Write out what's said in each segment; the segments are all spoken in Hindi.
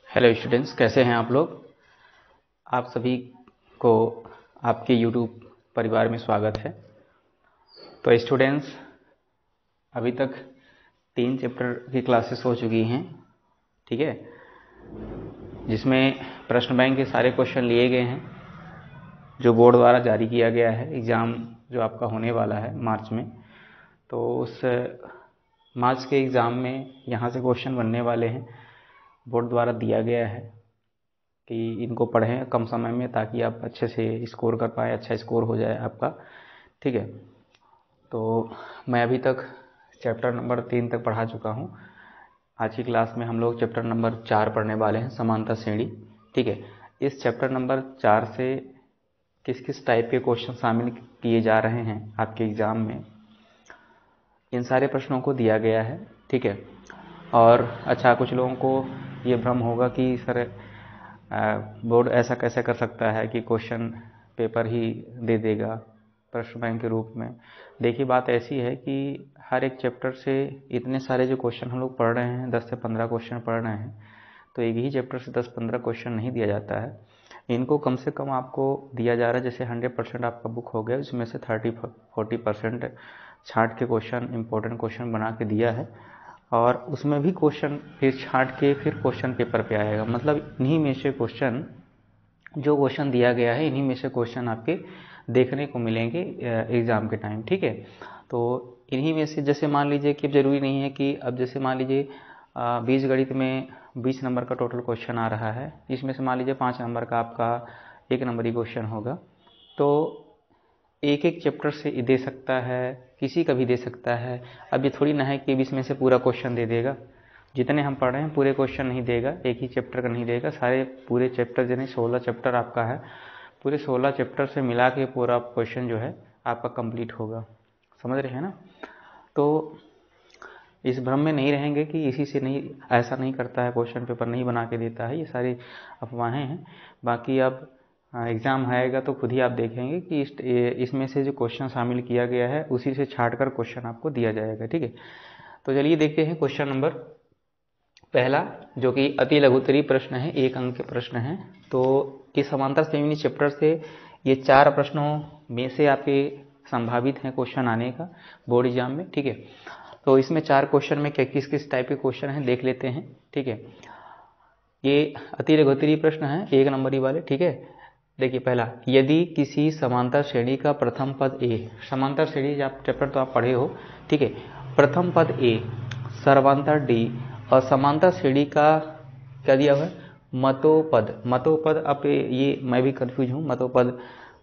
हेलो स्टूडेंट्स, कैसे हैं आप लोग। आप सभी को आपके यूट्यूब परिवार में स्वागत है। तो स्टूडेंट्स, अभी तक 3 चैप्टर की क्लासेस हो चुकी हैं, ठीक है, जिसमें प्रश्न बैंक के सारे क्वेश्चन लिए गए हैं जो बोर्ड द्वारा जारी किया गया है। एग्ज़ाम जो आपका होने वाला है मार्च में, तो उस मार्च के एग्ज़ाम में यहाँ से क्वेश्चन बनने वाले हैं। बोर्ड द्वारा दिया गया है कि इनको पढ़ें कम समय में, ताकि आप अच्छे से स्कोर कर पाएँ, अच्छा स्कोर हो जाए आपका, ठीक है। तो मैं अभी तक चैप्टर नंबर 3 तक पढ़ा चुका हूँ। आज की क्लास में हम लोग चैप्टर नंबर 4 पढ़ने वाले हैं, समानता श्रेणी, ठीक है। इस चैप्टर नंबर 4 से किस किस टाइप के क्वेश्चन शामिल किए जा रहे हैं आपके एग्ज़ाम में, इन सारे प्रश्नों को दिया गया है, ठीक है। और अच्छा, कुछ लोगों को ये भ्रम होगा कि सर बोर्ड ऐसा कैसे कर सकता है कि क्वेश्चन पेपर ही दे देगा प्रश्न बैंक के रूप में। देखिए, बात ऐसी है कि हर एक चैप्टर से इतने सारे जो क्वेश्चन हम लोग पढ़ रहे हैं, 10 से 15 क्वेश्चन पढ़ रहे हैं, तो एक ही चैप्टर से 10-15 क्वेश्चन नहीं दिया जाता है। इनको कम से कम आपको दिया जा रहा है, जैसे 100% आपका बुक हो गया, उसमें से 30-40% छांट के क्वेश्चन, इंपॉर्टेंट क्वेश्चन बना के दिया है। और उसमें भी क्वेश्चन फिर छांट के फिर क्वेश्चन पेपर पे आएगा। मतलब इन्हीं में से क्वेश्चन, जो क्वेश्चन दिया गया है, इन्हीं में से क्वेश्चन आपके देखने को मिलेंगे एग्ज़ाम के टाइम, ठीक है। तो इन्हीं में से, जैसे मान लीजिए कि ज़रूरी नहीं है कि अब जैसे मान लीजिए बीजगणित में 20 नंबर का टोटल क्वेश्चन आ रहा है, इसमें से मान लीजिए 5 नंबर का आपका 1 नंबरी क्वेश्चन होगा, तो एक एक चैप्टर से दे सकता है, किसी का भी दे सकता है। अब ये थोड़ी ना है कि इसमें से पूरा क्वेश्चन दे देगा। जितने हम पढ़ रहे हैं पूरे क्वेश्चन नहीं देगा, एक ही चैप्टर का नहीं देगा, सारे पूरे चैप्टर, यानी 16 चैप्टर आपका है, पूरे 16 चैप्टर से मिला के पूरा क्वेश्चन जो है आपका कंप्लीट होगा। समझ रहे हैं ना। तो इस भ्रम में नहीं रहेंगे कि इसी से नहीं, ऐसा नहीं करता है, क्वेश्चन पेपर नहीं बना के देता है, ये सारी अफवाहें हैं। बाकी अब एग्ज़ाम आएगा तो खुद ही आप देखेंगे कि इसमें से जो क्वेश्चन शामिल किया गया है उसी से छांट कर क्वेश्चन आपको दिया जाएगा, ठीक है। तो चलिए देखते हैं क्वेश्चन नंबर पहला, जो कि अति लघुत्तरीय प्रश्न है, 1 अंक के प्रश्न है। तो इस समांतर श्रेणी चैप्टर से ये 4 प्रश्नों में से आपके संभावित हैं क्वेश्चन आने का बोर्ड एग्जाम में, ठीक है। तो इसमें 4 क्वेश्चन में किस किस टाइप के क्वेश्चन हैं देख लेते हैं, ठीक है। ये अति लघुत्तरीय प्रश्न है, 1 नंबरी वाले, ठीक है। देखिए पहला, यदि किसी समांतर श्रेणी का प्रथम पद ए, समांतर श्रेणी आप चैप्टर तो आप पढ़े हो, ठीक है। प्रथम पद ए, सर्वांतर डी और समांतर श्रेणी का क्या दिया हुआ है, मतोपद। मतोपद, अब ये मैं भी कंफ्यूज हूँ, मतोपद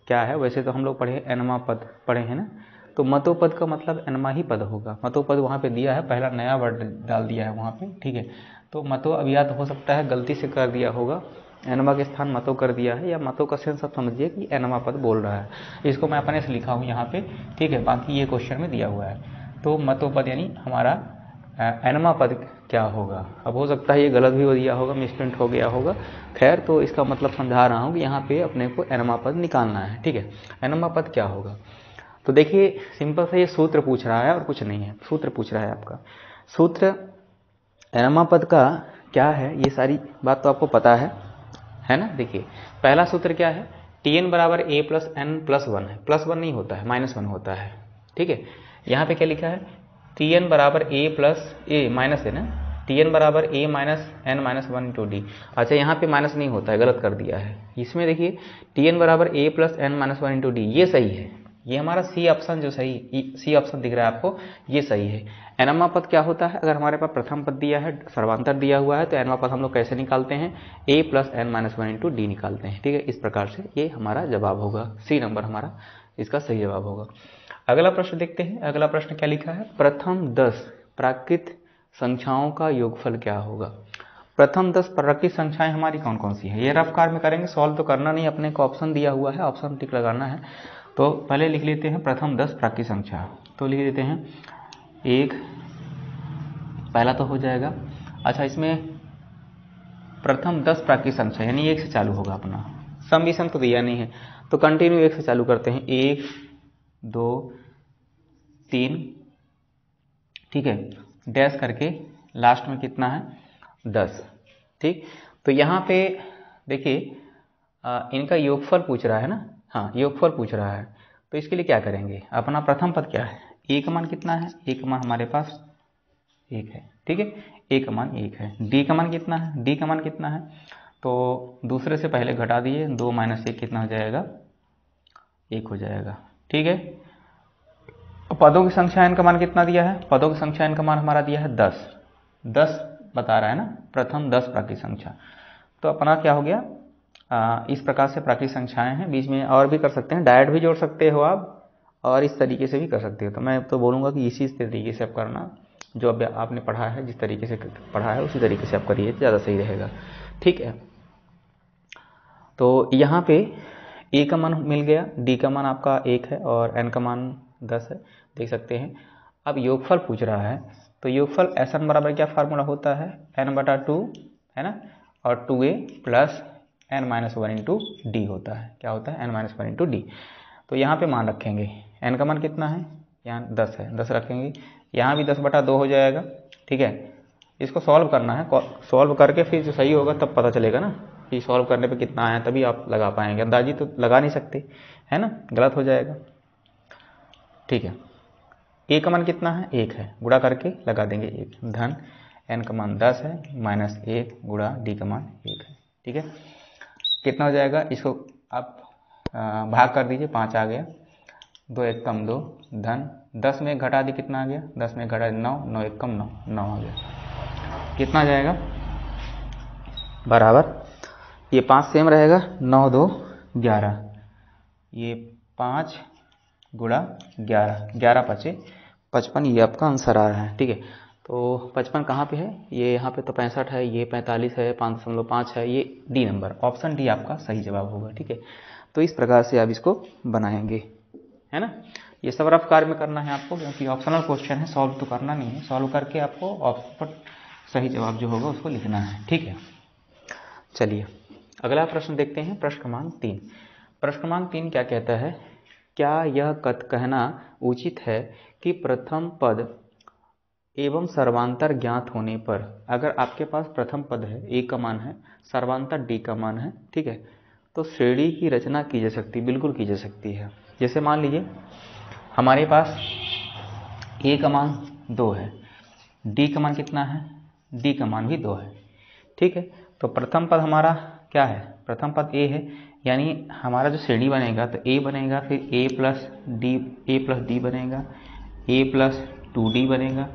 क्या है। वैसे तो हम लोग पढ़े एनमा पद पढ़े हैं ना, तो मतोपद का मतलब एनमा ही पद होगा। मतोपद वहाँ पे दिया है, पहला नया वर्ड डाल दिया है वहाँ पे, ठीक है। तो मतो अब याद हो सकता है गलती से कर दिया होगा, एनमा के स्थान मतों कर दिया है, या मतों का सेंस आप समझिए कि एनमा पद बोल रहा है। इसको मैं अपने से लिखा हूँ यहाँ पे, ठीक है। बाकी ये क्वेश्चन में दिया हुआ है। तो मतोपद यानी हमारा एनमा पद क्या होगा। अब हो सकता है ये गलत भी हो दिया होगा, मिसप्रिंट हो गया होगा, खैर। तो इसका मतलब समझा रहा हूँ कि यहाँ पे अपने को एनमा पद निकालना है, ठीक है। एनमा पद क्या होगा, तो देखिए सिंपल सा ये सूत्र पूछ रहा है और कुछ नहीं है। सूत्र पूछ रहा है आपका, सूत्र एनमा पद का क्या है, ये सारी बात तो आपको पता है ना। देखिए पहला सूत्र क्या है, Tn बराबर a प्लस एन प्लस 1 है। प्लस 1 नहीं होता है, -1 होता है, ठीक है। यहाँ पे क्या लिखा है, Tn बराबर a प्लस ए माइनस है ना, Tn बराबर a minus N minus 1 into D. अच्छा, यहाँ पे माइनस नहीं होता है, गलत कर दिया है। इसमें देखिए Tn बराबर a plus N minus 1 into D, ये सही है। ये हमारा सी ऑप्शन, जो सही सी ऑप्शन दिख रहा है आपको, ये सही है। एनमा पद क्या होता है, अगर हमारे पास प्रथम पद दिया है, सर्वांतर दिया हुआ है, तो एनमा पद हम लोग कैसे निकालते हैं, a plus N minus 1 into D निकालते हैं, ठीक है। इस प्रकार से ये हमारा जवाब होगा, सी नंबर हमारा इसका सही जवाब होगा। अगला प्रश्न देखते हैं। अगला प्रश्न क्या लिखा है, प्रथम 10 प्राकृत संख्याओं का योगफल क्या होगा। प्रथम 10 प्राकृत संख्याएं हमारी कौन कौन सी है, ये रफ कार में करेंगे, सॉल्व तो करना नहीं, अपने को ऑप्शन दिया हुआ है, ऑप्शन टिक लगाना है। तो पहले लिख लेते हैं प्रथम 10 प्राकृत संख्या, तो लिख देते हैं 1, पहला तो हो जाएगा। अच्छा, इसमें प्रथम 10 प्राकृत संख्या यानी 1 से चालू होगा अपना, सम विषम तो दिया नहीं है, तो कंटिन्यू 1 से चालू करते हैं, 1 2 3, ठीक है, डैश करके लास्ट में कितना है 10, ठीक। तो यहाँ पे देखिए इनका योगफल पूछ रहा है ना, हाँ योगफल पूछ रहा है। तो इसके लिए क्या करेंगे, अपना प्रथम पद क्या है, ए का मान कितना है, ए का मान हमारे पास 1 है, ठीक है, ए का मान 1 है। डी का मान कितना है, डी का मान कितना है, तो दूसरे से पहले घटा दिए, 2 - 1 कितना हो जाएगा, 1 हो जाएगा, ठीक है। पदों की संख्या n का मान कितना दिया है, पदों की संख्या n का मान हमारा दिया है 10 बता रहा है ना, प्रथम 10 प्राकृतिक संख्या। तो अपना क्या हो गया, इस प्रकार से प्राकृतिक संख्याएं हैं, बीच में और भी कर सकते हैं, डायरेक्ट भी जोड़ सकते हो आप और इस तरीके से भी कर सकते हो। तो मैं तो बोलूँगा कि इसी तरीके से आप करना, जो अब आपने पढ़ा है, जिस तरीके से पढ़ा है उसी तरीके से आप करिए, ज़्यादा सही रहेगा, ठीक है। तो यहाँ पे ए का मान मिल गया, डी का मान आपका 1 है और एन का मान 10 है, देख सकते हैं। अब योगफल पूछ रहा है, तो योगफल Sn बराबर क्या फार्मूला होता है, n/2 है ना, और 2a plus n-1 into D होता है, क्या होता है, n-1 इंटू डी। तो यहाँ पे मान रखेंगे, n का मान कितना है, यहाँ 10 है, 10 रखेंगे, यहाँ भी 10/2 हो जाएगा, ठीक है। इसको सॉल्व करना है, सॉल्व करके फिर जो सही होगा तब पता चलेगा ना कि सॉल्व करने पे कितना आया, तभी आप लगा पाएंगे, अंदाजी तो लगा नहीं सकते है ना, गलत हो जाएगा, ठीक है। ए का मान कितना है, 1 है, गुणा करके लगा देंगे 1, धन एन का मान 10 है -1 गुणा डी का मान 1 है, ठीक है। कितना हो जाएगा, इसको आप भाग कर दीजिए, 5 आ गया, 2 1 कम 2, धन 10 में घटा दी, कितना आ गया, 10 में घटा 9, 9 1 कम 9, 9 आ गया, कितना आ जाएगा, बराबर, ये 5 सेम रहेगा, 9 2 11, ये 5 गुणा 11, 11 5 55, ये आपका आंसर आ रहा है, ठीक है। तो 55 कहाँ पे है, ये यहाँ पे तो 65 है, ये 45 है, 5.5 है, ये डी नंबर, ऑप्शन डी आपका सही जवाब होगा, ठीक है। तो इस प्रकार से आप इसको बनाएंगे, है ना। ये सब रफ कार्य में करना है आपको, क्योंकि ऑप्शनल क्वेश्चन है, सॉल्व तो करना नहीं है, सॉल्व करके आपको ऑप्शन पर सही जवाब जो होगा उसको लिखना है, ठीक है। चलिए अगला प्रश्न देखते हैं, प्रश्न क्रमांक 3। प्रश्न क्रमांक 3 क्या कहता है, क्या यह कहना उचित है कि प्रथम पद एवं सर्वांतर ज्ञात होने पर, अगर आपके पास प्रथम पद है, ए का मान है, सर्वांतर डी का मान है, ठीक है, तो श्रेणी की रचना की जा सकती है, बिल्कुल की जा सकती है। जैसे मान लीजिए हमारे पास ए का मान 2 है, डी का मान कितना है, डी का मान भी 2 है, ठीक है। तो प्रथम पद हमारा क्या है, प्रथम पद ए है, यानी हमारा जो श्रेणी बनेगा तो ए बनेगा, फिर ए प्लस डी बनेगा, ए प्लस 2d बनेगा,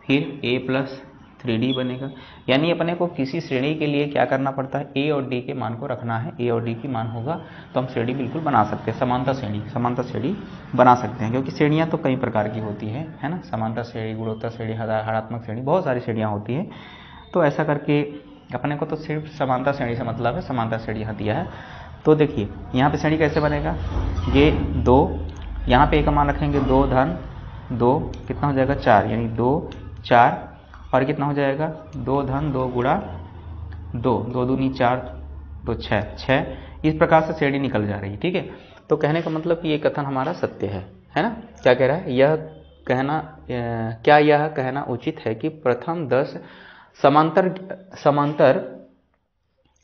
फिर a प्लस 3d बनेगा। यानी अपने को किसी श्रेणी के लिए क्या करना पड़ता है, a और d के मान को रखना है, a और d की मान होगा तो हम श्रेणी बिल्कुल बना सकते हैं, समांतर श्रेणी बना सकते हैं, क्योंकि श्रेणियाँ तो कई प्रकार की होती है ना, समांतर श्रेणी, गुणोत्तर श्रेणी, हरात्मक श्रेणी, बहुत सारी श्रेणियाँ होती हैं। तो ऐसा करके अपने को तो सिर्फ समांतर श्रेणी से मतलब है, समांतर श्रेणी यहाँ दिया है। तो देखिए यहाँ पे श्रेणी कैसे बनेगा, ये 2, यहाँ पे a का मान रखेंगे 2 धन 2, कितना हो जाएगा 4, यानी 2 4, और कितना हो जाएगा 2 धन 2 गुणा 2, 2 दूनी 4, तो 6, इस प्रकार से श्रेणी निकल जा रही है, ठीक है। तो कहने का मतलब कि ये कथन हमारा सत्य है ना। क्या कह रहा है, क्या यह कहना उचित है कि प्रथम 10 समांतर,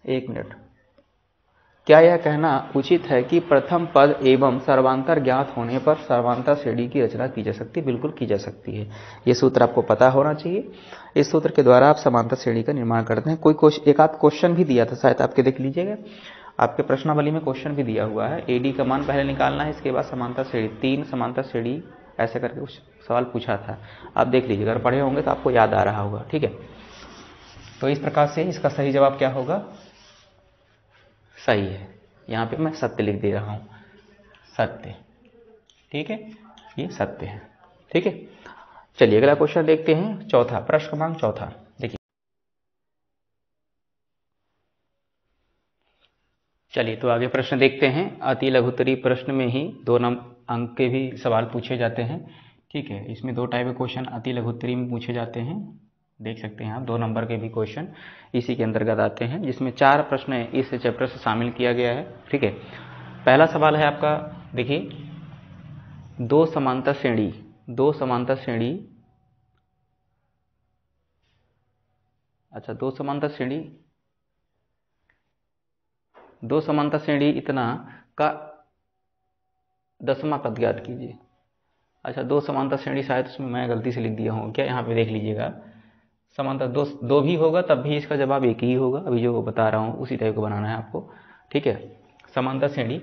एक मिनट, क्या यह कहना उचित है कि प्रथम पद एवं सर्वांतर ज्ञात होने पर सर्वांतर श्रेणी की रचना की जा सकती है, बिल्कुल की जा सकती है। ये सूत्र आपको पता होना चाहिए, इस सूत्र के द्वारा आप समांतर श्रेणी का निर्माण करते हैं। एक आध क्वेश्चन भी दिया था शायद, आपके देख लीजिएगा, आपके प्रश्नावली में क्वेश्चन भी दिया हुआ है, एडी का मान पहले निकालना है, इसके बाद समांतर श्रेणी, 3 समांतर श्रेणी ऐसे करके कुछ सवाल पूछा था, आप देख लीजिएगा, अगर पढ़े होंगे तो आपको याद आ रहा होगा, ठीक है। तो इस प्रकार से इसका सही जवाब क्या होगा, सही है, यहाँ पे मैं सत्य लिख दे रहा हूँ, सत्य, ठीक है, ये सत्य है, ठीक है। चलिए अगला क्वेश्चन देखते हैं, चौथा, प्रश्न क्रमांक 4, देखिए। चलिए तो आगे प्रश्न देखते हैं, अति लघुत्तरी प्रश्न में ही 2 अंक के भी सवाल पूछे जाते हैं, ठीक है। इसमें 2 टाइप के क्वेश्चन अति लघुत्तरी में पूछे जाते हैं, देख सकते हैं आप, 2 नंबर के भी क्वेश्चन इसी के अंतर्गत आते हैं, जिसमें 4 प्रश्न इस चैप्टर से शामिल किया गया है, ठीक है। पहला सवाल है आपका, देखिए, 2 समांतर श्रेणी, अच्छा 2 समांतर श्रेणी दो समांतर श्रेणी इतना का 10वां पद ज्ञात कीजिए। अच्छा, दो समांतर श्रेणी शायद उसमें मैं गलती से लिख दिया हूँ क्या, यहाँ पे देख लीजिएगा। समांतर दो भी होगा तब भी इसका जवाब एक ही होगा। अभी जो बता रहा हूँ उसी टाइप को बनाना है आपको, ठीक है। समांतर श्रेणी,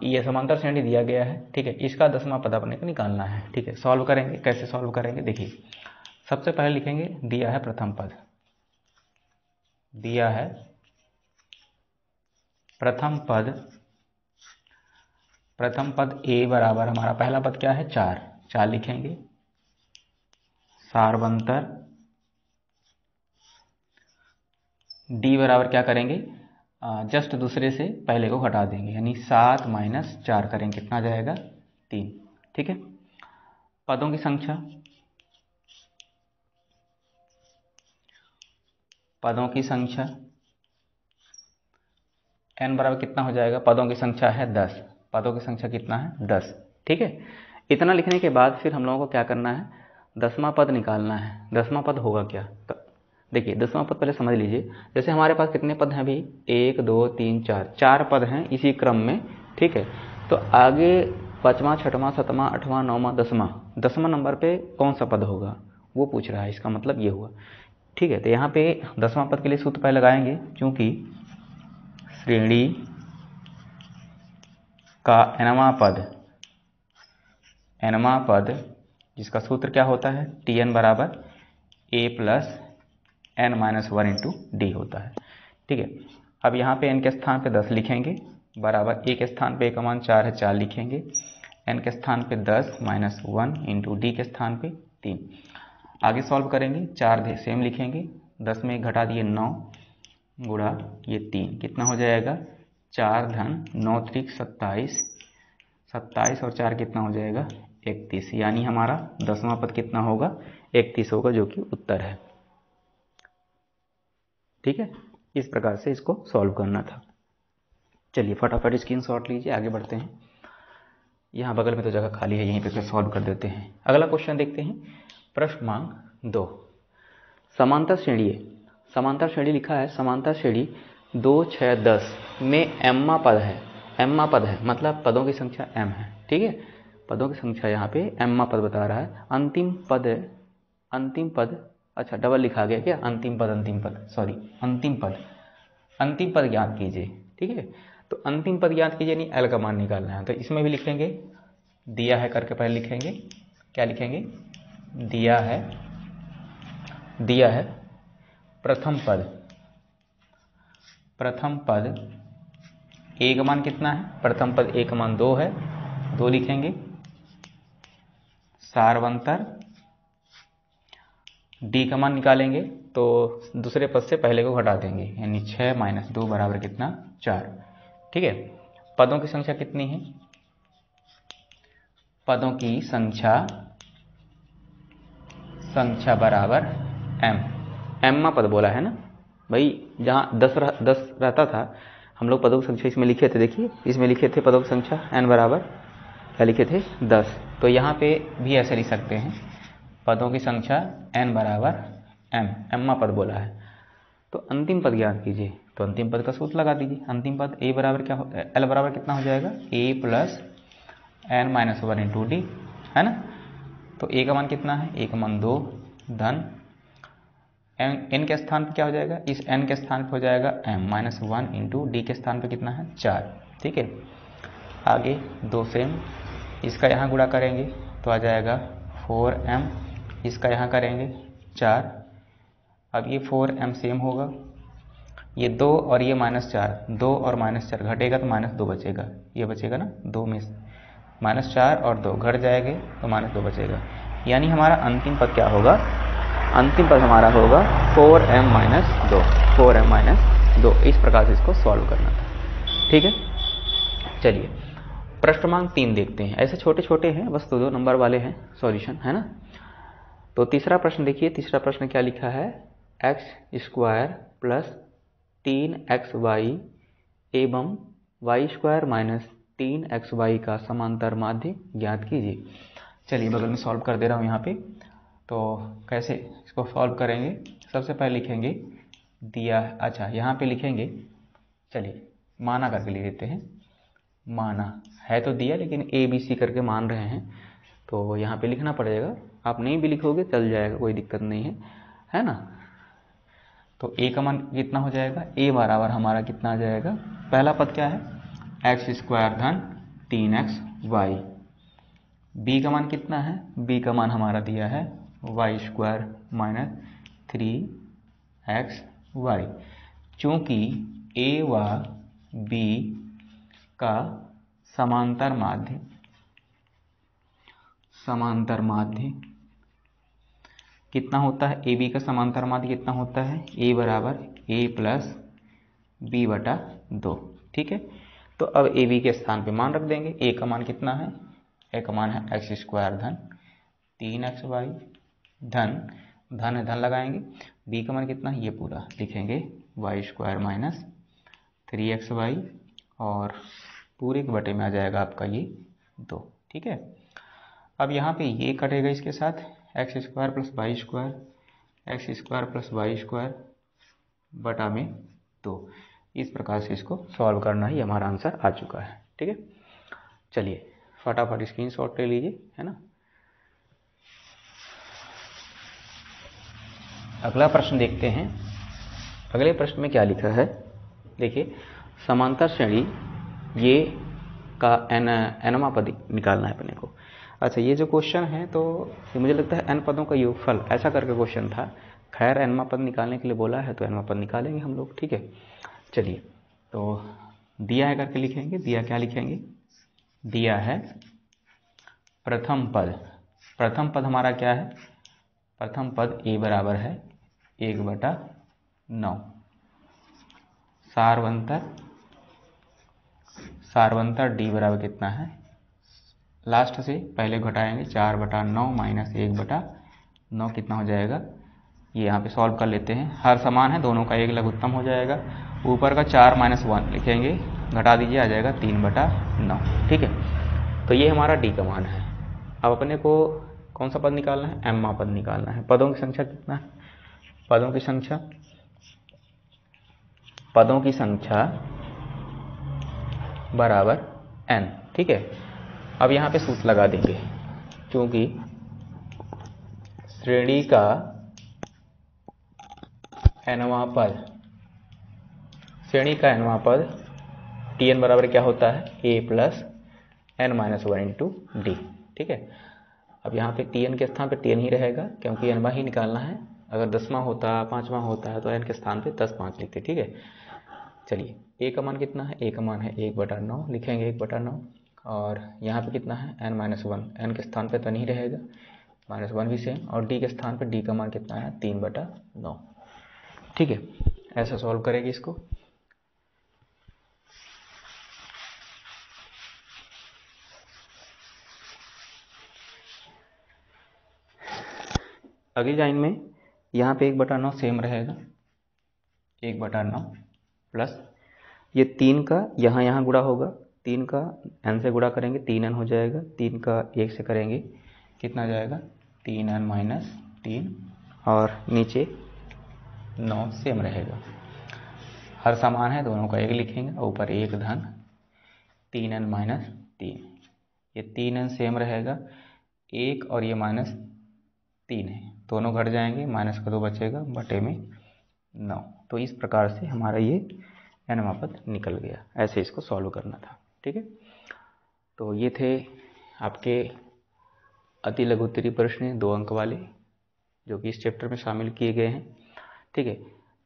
ये समांतर श्रेणी दिया गया है, ठीक है। इसका 10वां पद अपने को निकालना है, ठीक है। सॉल्व करेंगे, कैसे सॉल्व करेंगे देखिए। सबसे पहले लिखेंगे, दिया है प्रथम पद, दिया है प्रथम पद। प्रथम पद ए बराबर हमारा पहला पद क्या है, 4 लिखेंगे। सार्वंतर डी बराबर क्या करेंगे, जस्ट दूसरे से पहले को घटा देंगे, यानी 7 - 4 करेंगे, कितना जाएगा 3, ठीक है। पदों की संख्या, पदों की संख्या n बराबर कितना हो जाएगा, पदों की संख्या है 10, पदों की संख्या कितना है 10, ठीक है। इतना लिखने के बाद फिर हम लोगों को क्या करना है, 10वां पद निकालना है। 10वां पद होगा क्या, देखिए 10वां पद पहले समझ लीजिए। जैसे हमारे पास कितने पद हैं अभी, 1 2 3 4 पद हैं इसी क्रम में, ठीक है। तो आगे 5वां 6वां 7वां 8वां 9वां 10वां नंबर पे कौन सा पद होगा वो पूछ रहा है, इसका मतलब ये हुआ, ठीक है। तो यहाँ पे 10वां पद के लिए सूत्र पहले लगाएंगे, क्योंकि श्रेणी का nवां पद जिसका सूत्र क्या होता है, Tn बराबर a plus n - 1 into D होता है, ठीक है। अब यहाँ पे n के स्थान पे 10 लिखेंगे, बराबर a के स्थान पे a का मान 4 है, 4 लिखेंगे। n के स्थान पे 10 - 1 इंटू डी के स्थान पे 3। आगे सॉल्व करेंगे, 4 सेम लिखेंगे, 10 में घटा दिए 9 गुणा ये 3, कितना हो जाएगा 4 धन 9 त्रिक 27, 27 और 4 कितना हो जाएगा 31, यानी हमारा 10वां पद कितना होगा 31 होगा, जो कि उत्तर है, ठीक है। इस प्रकार से इसको सॉल्व करना था। चलिए फटाफट स्क्रीनशॉट लीजिए, आगे बढ़ते हैं। यहाँ बगल में तो जगह खाली है, यहीं पे फिर सॉल्व कर देते हैं। अगला क्वेश्चन देखते हैं, प्रश्न क्रमांक 2। समांतर श्रेणी, समांतर श्रेणी लिखा है, समांतर श्रेणी 2 6 10 में mवां पद है, mवां पद है मतलब पदों की संख्या m है, ठीक है। पदों की संख्या यहाँ पे mवां पद बता रहा है। अंतिम पद, अच्छा डबल लिखा गया क्या, अंतिम पद सॉरी, अंतिम पद ज्ञात कीजिए, ठीक है। तो अंतिम पद ज्ञात कीजिए यानी L का मान निकालना है। तो इसमें भी लिखेंगे, दिया है करके पहले लिखेंगे, क्या लिखेंगे, दिया है प्रथम पद ए का मान कितना है, प्रथम पद ए का मान 2 है, 2 लिखेंगे। सार्वंतर डी का मान निकालेंगे तो दूसरे पद से पहले को घटा देंगे, यानी 6 - 2 बराबर कितना 4, ठीक है। पदों की संख्या कितनी है, पदों की संख्या बराबर mवां पद बोला है ना भाई, जहाँ 10 रहता था हम लोग पदों की संख्या इसमें लिखे थे, देखिए इसमें लिखे थे पदों की संख्या n बराबर क्या लिखे थे 10, तो यहाँ पे भी ऐसे लिख सकते हैं, पदों की संख्या n बराबर mवां पद बोला है। तो अंतिम पद ज्ञात कीजिए, तो अंतिम पद का सूत्र लगा दीजिए। अंतिम पद a बराबर क्या L बराबर कितना हो जाएगा, a plus n - 1 into D, है ना। तो a का मान कितना है, a का मान 2 धन n के स्थान पे क्या हो जाएगा, इस n के स्थान पे हो जाएगा m - 1 इंटू डी के स्थान पे कितना है 4, ठीक है। आगे 2 सेम, इसका यहाँ गुणा करेंगे तो आ जाएगा 4m, इसका यहाँ करेंगे 4। अब ये 4m सेम होगा, ये 2 और ये -4, 2 और -4 घटेगा तो -2 बचेगा, ये बचेगा ना 2 में -4 और 2 घट जाएंगे तो -2 बचेगा, यानी हमारा अंतिम पद क्या होगा, अंतिम पद हमारा होगा 4m - 2। इस प्रकार से इसको सॉल्व करना था, ठीक है। चलिए प्रश्न क्रमांक 3 देखते हैं। ऐसे छोटे छोटे हैं, बस 2 नंबर वाले हैं सॉल्यूशन, है ना। तो तीसरा प्रश्न देखिए, तीसरा प्रश्न क्या लिखा है, x² प्लस 3xy एवं y² - 3xy का समांतर माध्य ज्ञात कीजिए। चलिए बगल में सॉल्व कर दे रहा हूँ यहाँ पे। तो कैसे इसको सॉल्व करेंगे, सबसे पहले लिखेंगे दिया, अच्छा यहाँ पे लिखेंगे, चलिए माना करके लिख देते हैं, माना है तो दिया, लेकिन ए बी सी करके मान रहे हैं तो यहाँ पे लिखना पड़ेगा। आप नहीं भी लिखोगे चल जाएगा, कोई दिक्कत नहीं है ना। तो ए का मान कितना हो जाएगा, ए बराबर हमारा कितना आ जाएगा, पहला पद क्या है एक्स स्क्वायर धन 3xy। बी का मान कितना है, बी का मान हमारा दिया है वाई स्क्वायर माइनस 3xy। चूँकि ए व बी का समांतर माध्य कितना होता है, ए बी का समांतर माध्य कितना होता है, ए बराबर ए प्लस बी बटा 2। ठीक है, तो अब ए बी के स्थान पे मान रख देंगे। ए का मान कितना है, ए का मान है एक्स स्क्वायर धन 3xy धन धन लगाएंगे, बी का मान कितना है, ये पूरा लिखेंगे वाई स्क्वायर माइनस 3xy और पूरे के बटे में आ जाएगा आपका ये 2। ठीक है, अब यहाँ पे ये कटेगा इसके साथ, X square plus Y square बटा में 2। इस प्रकार से इसको सॉल्व करना ही हमारा आंसर आ चुका है। ठीक है, चलिए फटाफट स्क्रीनशॉट ले लीजिए, है ना। अगला प्रश्न देखते हैं। अगले प्रश्न में क्या लिखा है, देखिए समांतर श्रेणी ये का एनवा पद निकालना है अपने को। अच्छा, ये जो क्वेश्चन है तो ये मुझे लगता है एन पदों का योगफल ऐसा करके क्वेश्चन था। खैर एनवा पद निकालने के लिए बोला है तो एनवा पद निकालेंगे हम लोग। ठीक है, चलिए तो दिया है करके लिखेंगे। दिया क्या लिखेंगे, दिया है प्रथम पद हमारा क्या है, प्रथम पद ए बराबर है 1/9। सारवंतर डी बराबर कितना है, लास्ट से पहले घटाएंगे 4/9 माइनस 1/9 कितना हो जाएगा, ये यहाँ पे सॉल्व कर लेते हैं। हर समान है, दोनों का एक लघुत्तम हो जाएगा। ऊपर का 4 - 1 लिखेंगे, घटा दीजिए, आ जाएगा 3/9। ठीक है, तो ये हमारा डी का मान है। अब अपने को कौन सा पद निकालना है, एम्मा पद निकालना है। पदों की संख्या कितना है, पदों की संख्या बराबर n। ठीक है, अब यहाँ पे सूत्र लगा देंगे, क्योंकि श्रेणी का nवां पद Tn बराबर क्या होता है, a plus n minus 1 into D. ठीक है, अब यहाँ पे Tn के स्थान पे Tn ही रहेगा, क्योंकि nवां ही निकालना है। अगर 10वां होता, 5वां होता है तो n के स्थान पे 10 5 लिखते। ठीक है, चलिए a का मान कितना है, a का मान है 1/9 लिखेंगे, 1/9। और यहाँ पे कितना है n माइनस 1, n के स्थान पे तो नहीं रहेगा, -1 भी सेम। और d के स्थान पे d का मान कितना है, 3/9। ठीक है, ऐसा सॉल्व करेंगे इसको। अगली लाइन में यहाँ पे 1/9 सेम रहेगा, 1/9 प्लस ये 3 का यहाँ गुणा होगा, 3 का n से गुणा करेंगे 3n हो जाएगा, 3 का 1 से करेंगे कितना जाएगा, 3n माइनस 3 और नीचे 9 सेम रहेगा। हर समान है, दोनों का एक लिखेंगे, ऊपर 1 धन 3n माइनस 3। ये 3n सेम रहेगा, 1 और ये -3 है, दोनों घट जाएंगे, माइनस का 2 बचेगा, बटे में 9। तो इस प्रकार से हमारा ये nवां पद निकल गया। ऐसे इसको सॉल्व करना था। ठीक है, तो ये थे आपके अति लघु उत्तरीय प्रश्न 2 अंक वाले, जो कि इस चैप्टर में शामिल किए गए हैं। ठीक है,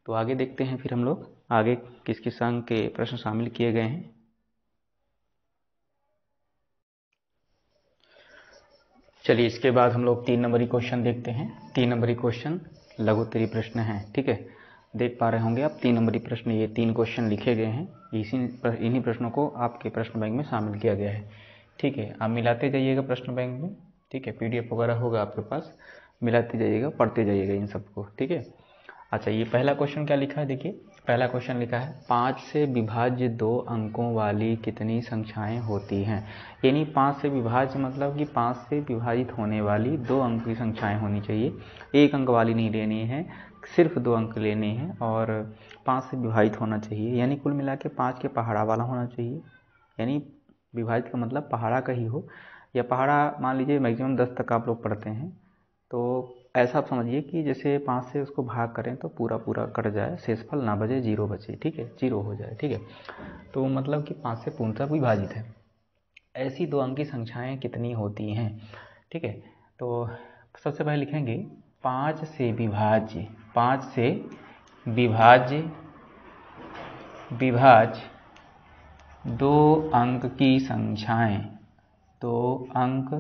तो आगे देखते हैं फिर हम लोग आगे किस किस अंक के प्रश्न शामिल किए गए हैं। चलिए इसके बाद हम लोग 3 नंबरी क्वेश्चन देखते हैं। 3 नंबरी क्वेश्चन लघु उत्तरीय प्रश्न हैं। ठीक है, देख पा रहे होंगे आप 3 नंबरी प्रश्न, ये 3 क्वेश्चन लिखे गए हैं। इन्हीं प्रश्नों को आपके प्रश्न बैंक में शामिल किया गया है। ठीक है, आप मिलाते जाइएगा प्रश्न बैंक में। ठीक है, PDF वगैरह होगा आपके पास, मिलाते जाइएगा, पढ़ते जाइएगा इन सबको। ठीक है, अच्छा ये पहला क्वेश्चन क्या लिखा है, देखिए पहला क्वेश्चन लिखा है 5 से विभाज्य 2 अंकों वाली कितनी संख्याएं होती हैं। यानी 5 से विभाज्य मतलब कि 5 से विभाजित होने वाली 2 अंक की संख्याएं होनी चाहिए, 1 अंक वाली नहीं लेनी है। सिर्फ 2 अंक लेने हैं और 5 से विभाजित होना चाहिए, यानी कुल मिला के 5 के पहाड़ा वाला होना चाहिए। यानी विभाजित का मतलब पहाड़ा का ही हो, या पहाड़ा मान लीजिए मैक्सिमम 10 तक आप लोग पढ़ते हैं, तो ऐसा आप समझिए कि जैसे 5 से उसको भाग करें तो पूरा पूरा कट जाए, शेषफल ना बचे, 0 बचे, ठीक है, 0 हो जाए, ठीक है। तो मतलब कि 5 से पूर्णतः विभाजित है। ऐसी 2 अंकी संख्याएं कितनी होती हैं, ठीक है। तो सबसे पहले लिखेंगे 5 से विभाज्य, 5 से विभाज्य 2 अंक की संख्याएं, 2 अंक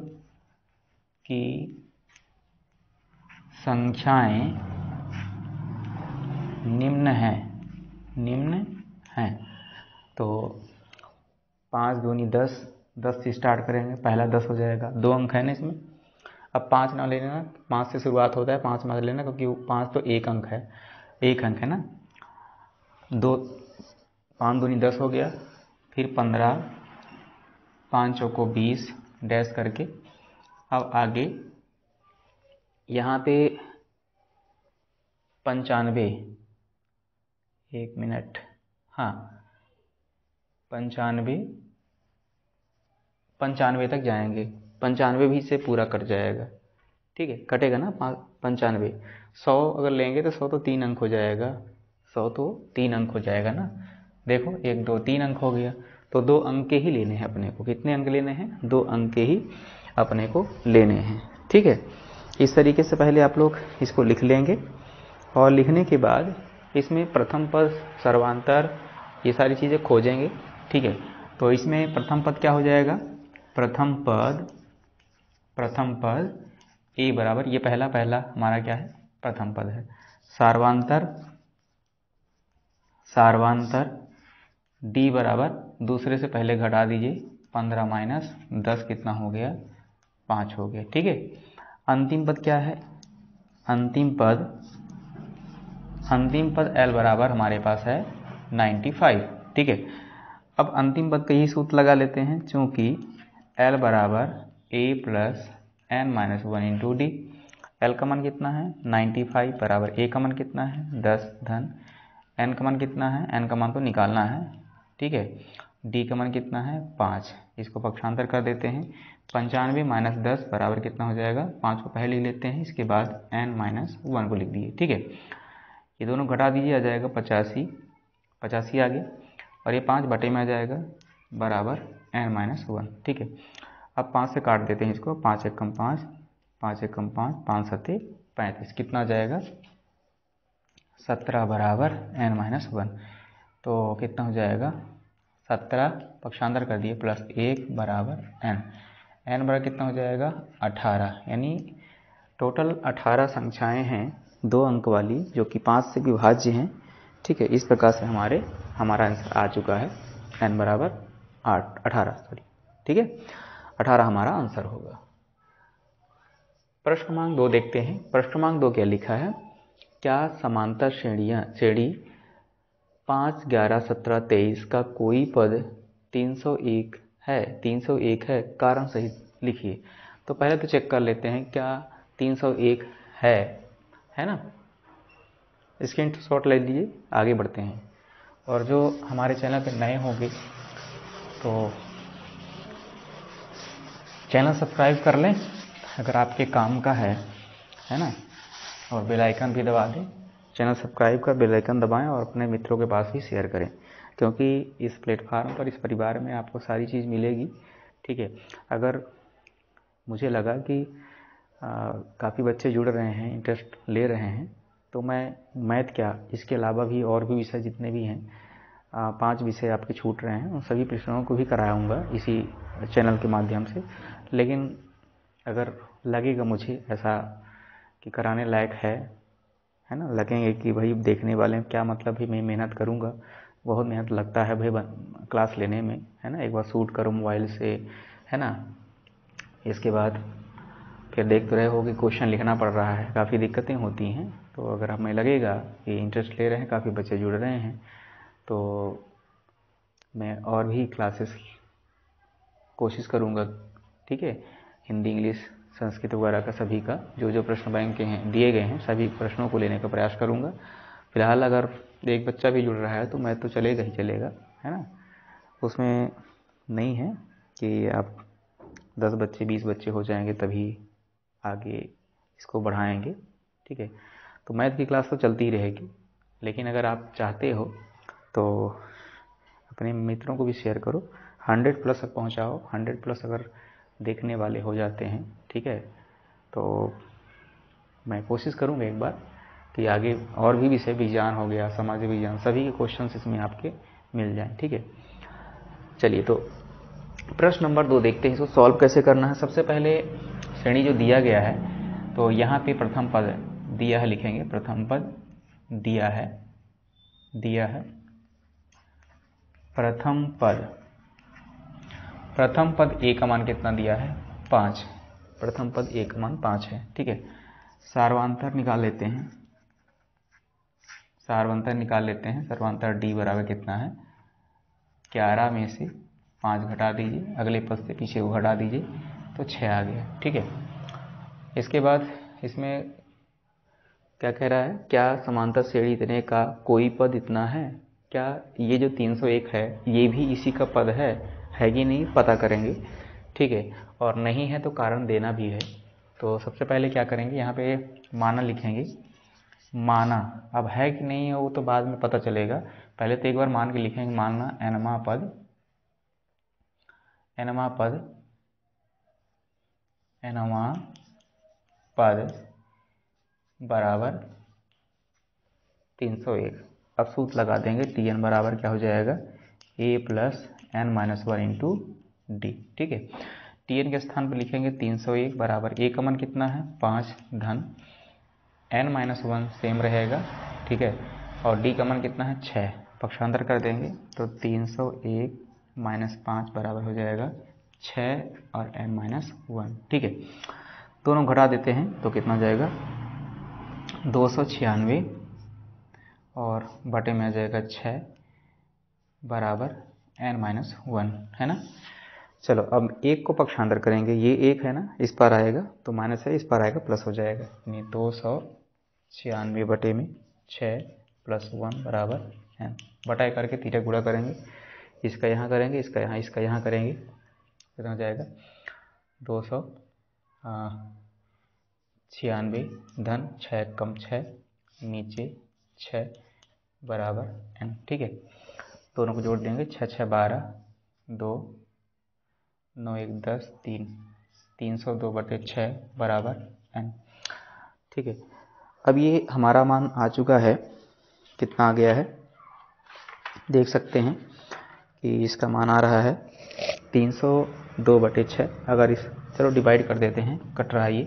की संख्याएं निम्न हैं। तो 5 दूनी 10, 10 से स्टार्ट करेंगे, पहला 10 हो जाएगा, 2 अंक है ना इसमें। अब 5 ना लेना, 5 से शुरुआत होता है, 5 मत लेना क्योंकि 5 तो 1 अंक है, 1 अंक है ना। 5 दूनी 10 हो गया, फिर 15, 5 चौको 20 डैश करके। अब आगे यहाँ पे 95, 1 मिनट, हाँ 95 तक जाएंगे, 95 भी से पूरा कट जाएगा, ठीक है, कटेगा ना 95। 100 अगर लेंगे तो 100 तो 3 अंक हो जाएगा, 100 तो 3 अंक हो जाएगा ना। देखो 1 2 3 अंक हो गया, तो 2 अंक के ही लेने हैं अपने को। कितने अंक लेने हैं? 2 अंक के ही अपने को लेने हैं, ठीक है। इस तरीके से पहले आप लोग इसको लिख लेंगे, और लिखने के बाद इसमें प्रथम पद, सर्वांतर, ये सारी चीज़ें खोजेंगे, ठीक है। तो इसमें प्रथम पद क्या हो जाएगा? प्रथम पद ए बराबर, ये पहला हमारा क्या है? प्रथम पद है। सार्वांतर डी बराबर, दूसरे से पहले घटा दीजिए, 15 माइनस 10 कितना हो गया? 5 हो गया, ठीक है। अंतिम पद क्या है? अंतिम पद L बराबर हमारे पास है 95, ठीक है। अब अंतिम पद का ही सूत्र लगा लेते हैं, चूंकि L बराबर A plus n minus 1 into D. L का मान कितना है? 95 बराबर A का मान कितना है? 10 धन n का मान कितना है? n का मान तो निकालना है, ठीक है। d का मान कितना है? 5। इसको पक्षांतर कर देते हैं, 95 माइनस 10 बराबर कितना हो जाएगा? 5 को पहले लिख लेते हैं, इसके बाद n माइनस 1 को लिख दिए, ठीक है। ये दोनों घटा दीजिए, आ जाएगा 85 आ गया, और ये 5 बटे में आ जाएगा बराबर n माइनस 1, ठीक है। अब 5 से काट देते हैं इसको, 5 एकम 5, 5 एकम 5, 5 सत्ते 35, कितना आ जाएगा? 17 बराबर n माइनस 1, तो कितना हो जाएगा? 17 पक्षांतर कर दिए, प्लस 1 बराबर n बराबर कितना हो जाएगा? 18। यानी टोटल 18 संख्याएं हैं 2 अंक वाली, जो कि 5 से विभाज्य हैं, ठीक है। इस प्रकार से हमारा आंसर आ चुका है, n बराबर 18, ठीक है, 18 हमारा आंसर होगा। प्रश्न क्रमांक 2 देखते हैं। प्रश्न क्रमांक 2 क्या लिखा है? क्या समांतर श्रेणी 5, 11, 17, 23 का कोई पद 301 है? कारण सहित लिखिए। तो पहले तो चेक कर लेते हैं, क्या 301 है ना? स्क्रीनशॉट ले लीजिए, आगे बढ़ते हैं। और जो हमारे चैनल पर नए होंगे तो चैनल सब्सक्राइब कर लें अगर आपके काम का है ना, और बेल आइकन भी दबा दें। चैनल सब्सक्राइब कर बेल आइकन दबाएं और अपने मित्रों के पास भी शेयर करें, क्योंकि इस प्लेटफार्म पर, इस परिवार में आपको सारी चीज़ मिलेगी, ठीक है। अगर मुझे लगा कि काफ़ी बच्चे जुड़ रहे हैं, इंटरेस्ट ले रहे हैं, तो मैं मैथ क्या, इसके अलावा भी और भी विषय जितने भी हैं, 5 विषय आपके छूट रहे हैं, उन सभी प्रश्नों को भी कराऊंगा इसी चैनल के माध्यम से। लेकिन अगर लगेगा मुझे ऐसा कि कराने लायक है ना, लगेंगे कि भाई देखने वाले क्या मतलब भी मैं मेहनत करूंगा, बहुत मेहनत लगता है भाई क्लास लेने में, है ना। एक बार शूट करो मोबाइल से, है ना, इसके बाद फिर देख तो रहे हो कि क्वेश्चन लिखना पड़ रहा है, काफ़ी दिक्कतें होती हैं। तो अगर हमें लगेगा कि इंटरेस्ट ले रहे हैं, काफ़ी बच्चे जुड़ रहे हैं, तो मैं और भी क्लासेस कोशिश करूँगा, ठीक है। हिंदी इंग्लिश संस्कृत वगैरह का सभी का जो जो प्रश्न बैंक के हैं दिए गए हैं सभी प्रश्नों को लेने का प्रयास करूँगा। फिलहाल अगर एक बच्चा भी जुड़ रहा है तो मैं तो चलेगा ही चलेगा, है ना, उसमें नहीं है कि आप 10 बच्चे 20 बच्चे हो जाएंगे तभी आगे इसको बढ़ाएंगे, ठीक है। तो मैथ की क्लास तो चलती ही रहेगी, लेकिन अगर आप चाहते हो तो अपने मित्रों को भी शेयर करो, 100+ तक पहुँचाओ। 100+ अगर देखने वाले हो जाते हैं, ठीक है, तो मैं कोशिश करूँगा एक बार कि आगे और भी विषय विज्ञान हो गया, समाज विज्ञान, सभी के क्वेश्चंस इसमें आपके मिल जाएं, ठीक है। चलिए तो प्रश्न नंबर 2 देखते हैं, इसको सॉल्व कैसे करना है। सबसे पहले श्रेणी जो दिया गया है तो यहाँ पे प्रथम पद दिया है, लिखेंगे प्रथम पद दिया है प्रथम पद ए का मान कितना दिया है 5, प्रथम पद ए का मान 5 है, ठीक है। सार्वंतर निकाल लेते हैं, सर्वांतर डी बराबर कितना है 11 में से 5 घटा दीजिए, अगले पद से पीछे को घटा दीजिए तो 6 आ गया, ठीक है। इसके बाद इसमें क्या कह रहा है, क्या समांतर श्रेणी इतने का कोई पद इतना है, क्या ये जो 301 है ये भी इसी का पद है कि नहीं, पता करेंगे, ठीक है। और नहीं है तो कारण देना भी है। तो सबसे पहले क्या करेंगे, यहाँ पे माना लिखेंगे, माना, अब है कि नहीं है वो तो बाद में पता चलेगा, पहले तो एक बार मान के लिखेंगे, मानना एनमा पद बराबर 301। अब सूत्र लगा देंगे, Tn बराबर क्या हो जाएगा a + n-1 इंटू डी, ठीक है। Tn के स्थान पर लिखेंगे 301 बराबर a का मान कितना है 5 धन n-1 सेम रहेगा, ठीक है, और d का मान कितना है 6, पक्षांतर कर देंगे तो 301 - 5 बराबर हो जाएगा 6 और n-1, ठीक है। दोनों घटा देते हैं तो कितना हो जाएगा 296 और बटे में आ जाएगा 6 बराबर n-1, है ना। चलो अब एक को पक्षांतर करेंगे, ये एक है ना, इस पर आएगा तो माइनस है, इस पर आएगा प्लस हो जाएगा, यानी 296 बटे में 6 + 1 बराबर n, बटाई करके तीटा गुणा करेंगे, इसका यहाँ करेंगे, इसका यहाँ करेंगे, कितना हो जाएगा 296 धन 6 कम 6 नीचे 6 बराबर n, ठीक है। दोनों को जोड़ देंगे, 6 6 12 2 9 1 10 3 302 बटे 6 बराबर n, ठीक है। अब ये हमारा मान आ चुका है, कितना आ गया है देख सकते हैं कि इसका मान आ रहा है 302 बटे 6। अगर इस चलो डिवाइड कर देते हैं, कट रहा है ये,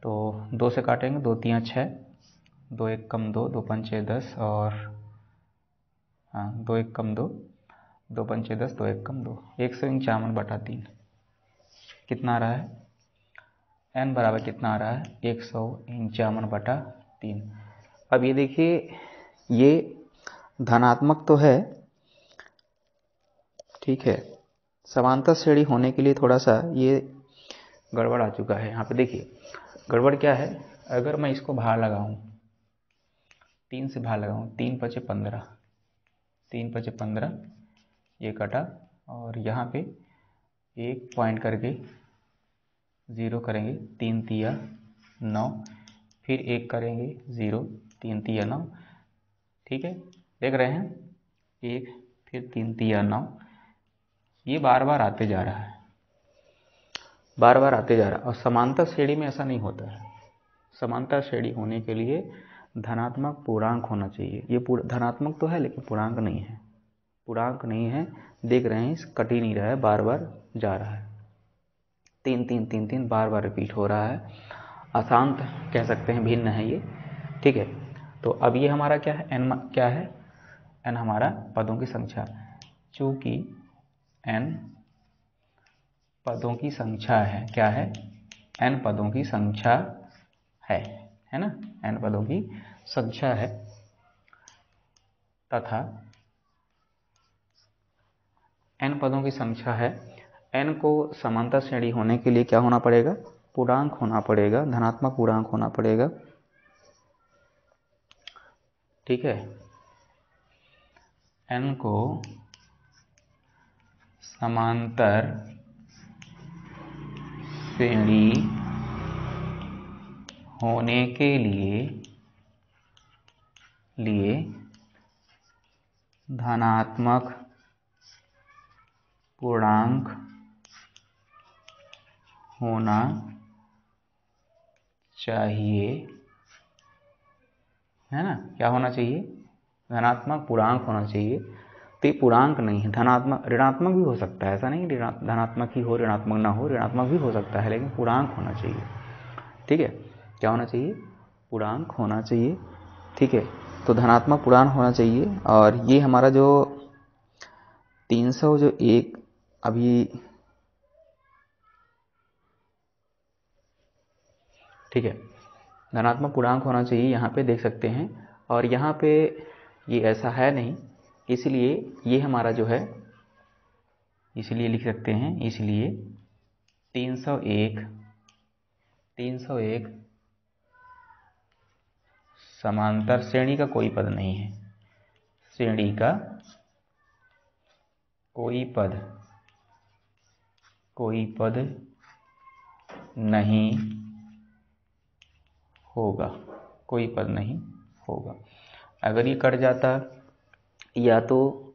तो 2 से काटेंगे, 2 3 6, 2 1 कम 2, 2 5 10 और 2 1 कम 2, 2 5 10, 2 1 कम 2, 151 बटा 3 कितना आ रहा है n बराबर कितना आ रहा है 151 बटा 3। अब ये देखिए, ये धनात्मक तो है, ठीक है, समांतर श्रेणी होने के लिए थोड़ा सा ये गड़बड़ आ चुका है। यहाँ पे देखिए गड़बड़ क्या है, अगर मैं इसको भार लगाऊं, 3 से भार लगाऊं, 3 × 5 = 15, 3 × 5 = 15, ये कटा और यहाँ पे एक पॉइंट करके 0 करेंगे, 3 तिया 9, फिर एक करेंगे 0, 3 तिया 9, ठीक है, देख रहे हैं, एक फिर 3 तिया 9, ये बार बार आते जा रहा है, और समांतर श्रेणी में ऐसा नहीं होता है। समांतर श्रेणी होने के लिए धनात्मक पूर्णांक होना चाहिए, ये धनात्मक तो है लेकिन पूर्णांक नहीं है, देख रहे हैं, कट ही नहीं रहा है, बार बार जा रहा है, 3 3 3 3 बार बार रिपीट हो रहा है, अशांत कह सकते हैं, भिन्न है ये, ठीक है। तो अब ये हमारा क्या है, n क्या है, n हमारा पदों की संख्या, चूंकि n पदों की संख्या है, क्या है, n पदों की संख्या है ना, n पदों की संख्या है, तथा n पदों की संख्या है, n को समांतर श्रेणी होने के लिए क्या होना पड़ेगा, पूर्णांक होना पड़ेगा, धनात्मक पूर्णांक होना पड़ेगा। ठीक है, n को समांतर श्रेणी होने के लिए धनात्मक पूर्णांक होना चाहिए, है ना। क्या होना चाहिए? धनात्मक पूर्णांक होना चाहिए। तो ये पूर्णांक नहीं है, धनात्मक, ऋणात्मक भी हो सकता है, ऐसा नहीं कि धनात्मक ही हो ऋणात्मक ना हो, ऋणात्मक भी हो सकता है, लेकिन पूर्णांक होना चाहिए। ठीक है, क्या होना चाहिए? पूर्णांक होना चाहिए। ठीक है, तो धनात्मक पूर्णांक होना चाहिए। और ये हमारा जो 301 अभी, ठीक है, धनात्मक पूर्णांक होना चाहिए, यहाँ पे देख सकते हैं। और यहाँ पे ये ऐसा है नहीं, इसलिए ये हमारा जो है, इसलिए लिख सकते हैं, इसलिए 301 समांतर श्रेणी का कोई पद नहीं है, श्रेणी का कोई पद नहीं होगा, कोई पद नहीं होगा। अगर ये कट जाता, या तो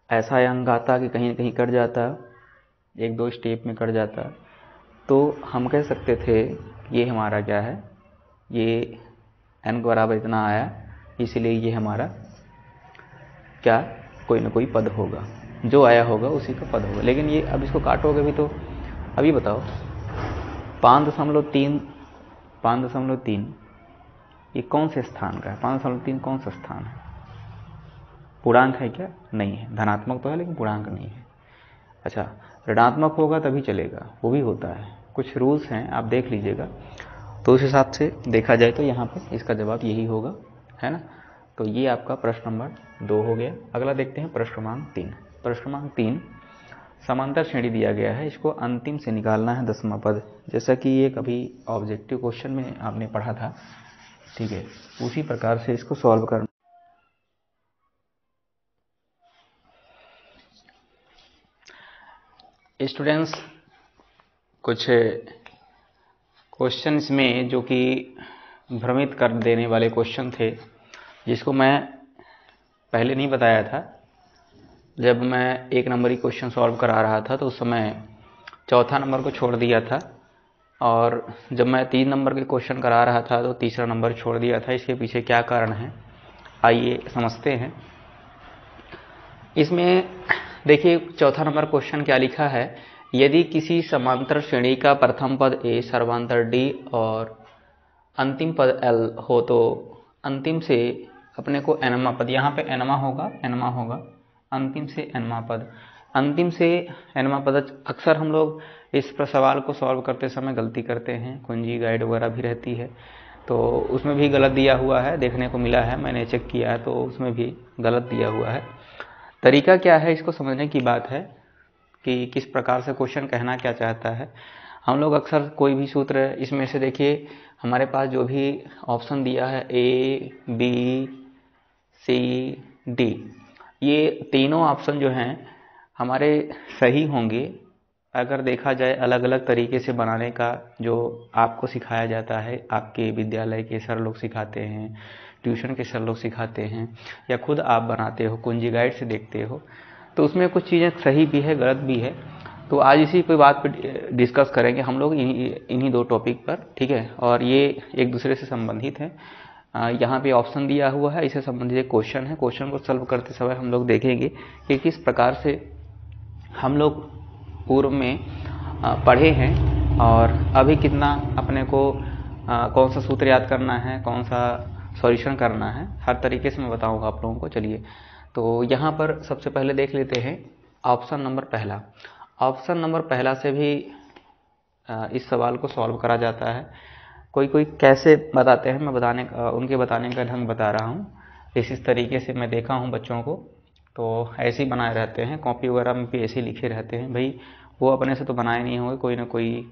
ऐसा अंक आता कि कहीं न कहीं कट जाता, एक दो स्टेप में कट जाता, तो हम कह सकते थे ये हमारा क्या है, ये n के बराबर इतना आया, इसलिए ये हमारा क्या, कोई ना कोई पद होगा, जो आया होगा उसी का पद होगा। लेकिन ये अब इसको काटोगे भी तो, अभी बताओ 5.3 ये कौन से स्थान का है? 5.3 कौन सा स्थान है? पूर्णांक है क्या? नहीं है। धनात्मक तो है लेकिन पूर्णांक नहीं है। अच्छा, ऋणात्मक होगा तभी चलेगा, वो भी होता है, कुछ रूल्स हैं, आप देख लीजिएगा। तो उस हिसाब से देखा जाए तो यहाँ पे इसका जवाब यही होगा, है ना। तो ये आपका प्रश्न नंबर 2 हो गया। अगला देखते हैं प्रश्न क्रमांक 3। प्रश्न क्रमांक 3, समांतर श्रेणी दिया गया है, इसको अंतिम से निकालना है 10वां पद, जैसा कि एक अभी ऑब्जेक्टिव क्वेश्चन में आपने पढ़ा था। ठीक है, उसी प्रकार से इसको सॉल्व करना। स्टूडेंट्स, कुछ क्वेश्चन इसमें जो कि भ्रमित कर देने वाले क्वेश्चन थे, जिसको मैं पहले नहीं बताया था। जब मैं 1 नंबरी क्वेश्चन सॉल्व करा रहा था तो उस समय चौथा नंबर को छोड़ दिया था, और जब मैं 3 नंबर के क्वेश्चन करा रहा था तो तीसरा नंबर छोड़ दिया था। इसके पीछे क्या कारण है, आइए समझते हैं। इसमें देखिए चौथा नंबर क्वेश्चन क्या लिखा है, यदि किसी समांतर श्रेणी का प्रथम पद A, सर्वांतर D और अंतिम पद L हो तो अंतिम से अपने को nवां पद, यहाँ पे nवां होगा, अंतिम से nवां पद, अंतिम से nवां पद। अक्सर हम लोग इस सवाल को सॉल्व करते समय गलती करते हैं, कुंजी गाइड वगैरह भी रहती है तो उसमें भी गलत दिया हुआ है, देखने को मिला है, मैंने चेक किया है तो उसमें भी गलत दिया हुआ है। तरीका क्या है, इसको समझने की बात है कि किस प्रकार से क्वेश्चन कहना क्या चाहता है। हम लोग अक्सर कोई भी सूत्र, इसमें से देखिए हमारे पास जो भी ऑप्शन दिया है A, B, C, D, ये तीनों ऑप्शन जो हैं हमारे सही होंगे अगर देखा जाए अलग अलग तरीके से बनाने का जो आपको सिखाया जाता है, आपके विद्यालय के सर लोग सिखाते हैं, ट्यूशन के सर लोग सिखाते हैं, या खुद आप बनाते हो, कुंजी गाइड से देखते हो, तो उसमें कुछ चीज़ें सही भी है, गलत भी है। तो आज इसी कोई बात पर डिस्कस करेंगे हम लोग, इन्हीं 2 टॉपिक पर। ठीक है, और ये एक दूसरे से संबंधित है। यहाँ पे ऑप्शन दिया हुआ है, इससे संबंधित एक क्वेश्चन है। क्वेश्चन को सॉल्व करते समय हम लोग देखेंगे कि किस प्रकार से हम लोग पूर्व में पढ़े हैं और अभी कितना अपने को कौन सा सूत्र याद करना है, कौन सा सॉल्यूशन करना है, हर तरीके से मैं बताऊंगा आप लोगों को। चलिए, तो यहाँ पर सबसे पहले देख लेते हैं ऑप्शन नंबर पहला। ऑप्शन नंबर पहला से भी इस सवाल को सॉल्व करा जाता है। कोई कैसे बताते हैं, मैं उनके बताने का ढंग बता रहा हूँ। इस तरीके से मैं देखा हूँ बच्चों को, तो ऐसे ही बनाए रहते हैं, कॉपी वगैरह में भी ऐसे ही लिखे रहते हैं। भाई वो अपने से तो बनाए नहीं होंगे, कोई ना कोई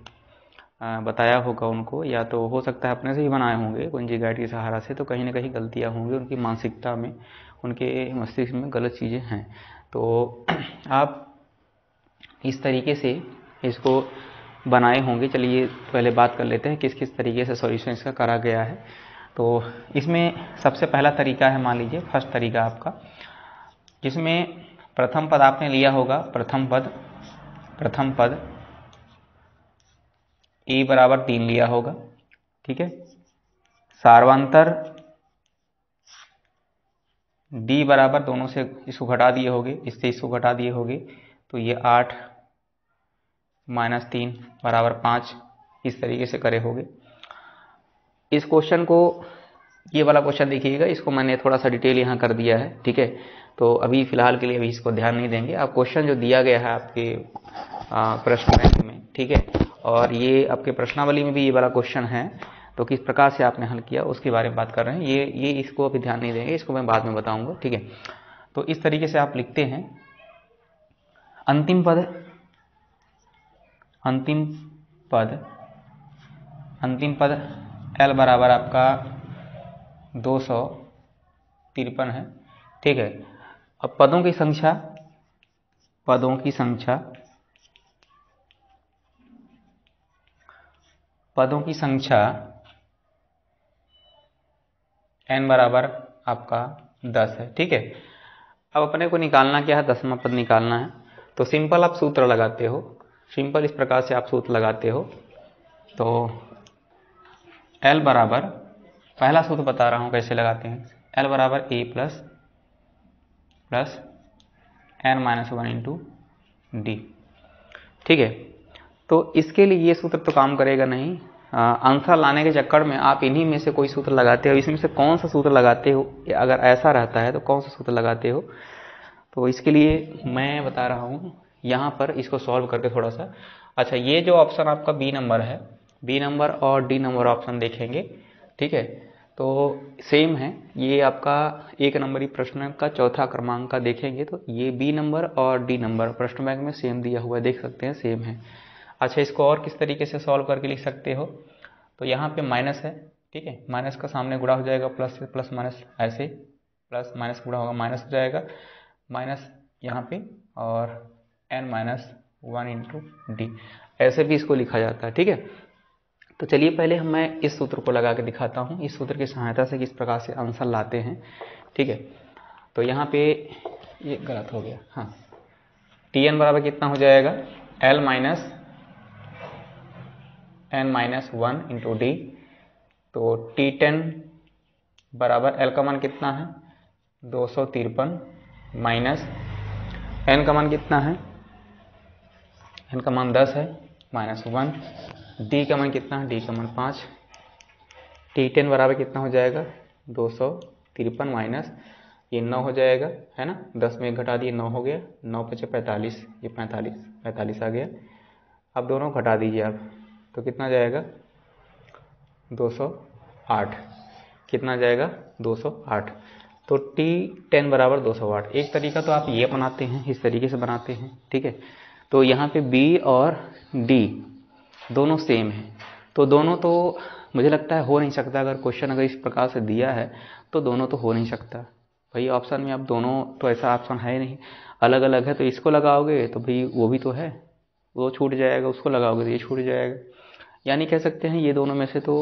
बताया होगा उनको, या तो हो सकता है अपने से ही बनाए होंगे कुंजी गाइड के सहारा से, तो कहीं ना कहीं गलतियाँ होंगी उनकी मानसिकता में, उनके मस्तिष्क में गलत चीज़ें हैं। तो आप इस तरीके से इसको बनाए होंगे। चलिए पहले बात कर लेते हैं किस किस तरीके से सॉल्यूशन इसका करा गया है। तो इसमें सबसे पहला तरीका है, मान लीजिए फर्स्ट तरीका आपका, जिसमें प्रथम पद आपने लिया होगा, प्रथम पद ए बराबर 3 लिया होगा, ठीक है। सार्वंतर डी बराबर, दोनों से इसको घटा दिए होगे, इससे इसको घटा दिए होगे, तो ये 8 माइनस 3 बराबर 5, इस तरीके से करे होगे। इस क्वेश्चन को, ये वाला क्वेश्चन देखिएगा, इसको मैंने थोड़ा सा डिटेल यहाँ कर दिया है, ठीक है। तो अभी फिलहाल के लिए अभी इसको ध्यान नहीं देंगे। आप क्वेश्चन जो दिया गया है आपके प्रश्न बैंक में, ठीक है, और ये आपके प्रश्नावली में भी ये वाला क्वेश्चन है, तो किस प्रकार से आपने हल किया उसके बारे में बात कर रहे हैं। ये इसको अभी ध्यान नहीं देंगे, इसको मैं बाद में बताऊंगा, ठीक है। तो इस तरीके से आप लिखते हैं, अंतिम पद L बराबर आपका 253 है, ठीक है। अब पदों की संख्या n बराबर आपका 10 है, ठीक है। अब अपने को निकालना क्या है, 10वां पद निकालना है। तो सिंपल आप सूत्र लगाते हो, सिंपल इस प्रकार से आप सूत्र लगाते हो। तो L बराबर, पहला सूत्र बता रहा हूं कैसे लगाते हैं, L बराबर A plus n minus 1 into D, ठीक है। तो इसके लिए ये सूत्र तो काम करेगा नहीं, आंसर लाने के चक्कर में आप इन्हीं में से कोई सूत्र लगाते हो। इसमें से कौन सा सूत्र लगाते हो, अगर ऐसा रहता है तो कौन सा सूत्र लगाते हो, तो इसके लिए मैं बता रहा हूँ यहाँ पर, इसको सॉल्व करके थोड़ा सा। अच्छा, ये जो ऑप्शन आपका बी नंबर है, बी नंबर और डी नंबर ऑप्शन देखेंगे, ठीक है, तो सेम है। ये आपका 1 नंबरी प्रश्न का चौथा क्रमांक का देखेंगे, तो ये बी नंबर और डी नंबर प्रश्न बैंक में सेम दिया हुआ है, देख सकते हैं सेम है। अच्छा, इसको और किस तरीके से सॉल्व करके लिख सकते हो, तो यहाँ पे माइनस है, ठीक है, माइनस का सामने गुणा हो जाएगा, प्लस से प्लस माइनस, ऐसे प्लस माइनस गुणा होगा, माइनस हो जाएगा, माइनस यहाँ पे, और n माइनस 1 इंटू डी, ऐसे भी इसको लिखा जाता है, ठीक है। तो चलिए पहले मैं इस सूत्र को लगा के दिखाता हूँ, इस सूत्र की सहायता से किस प्रकार से आंसर लाते हैं, ठीक है। तो यहाँ पे ये गलत हो गया, हाँ, Tn बराबर कितना हो जाएगा, L minus n minus 1 into D. तो T10 बराबर L का मान कितना है, 253, माइनस n का मान कितना है, n का मान 10 है, माइनस 1, d का मान कितना है, d का मान 5, T10 बराबर कितना हो जाएगा, 253 माइनस ये 9 हो जाएगा, है ना, 10 में घटा दिए 9 हो गया, 9 पचे 45, ये 45 आ गया। अब दोनों घटा दीजिए आप, तो कितना जाएगा, 208, कितना जाएगा, 208। तो T10 बराबर 208। एक तरीका तो आप ये बनाते हैं, इस तरीके से बनाते हैं, ठीक है। तो यहाँ पे B और D दोनों सेम है, तो दोनों तो मुझे लगता है हो नहीं सकता। अगर क्वेश्चन अगर इस प्रकार से दिया है तो दोनों तो हो नहीं सकता भाई। ऑप्शन में आप दोनों, तो ऐसा ऑप्शन है नहीं, अलग अलग है, तो इसको लगाओगे तो भाई वो भी तो है, वो छूट जाएगा, उसको लगाओगे तो ये छूट जाएगा। यानी कह सकते हैं ये दोनों में से तो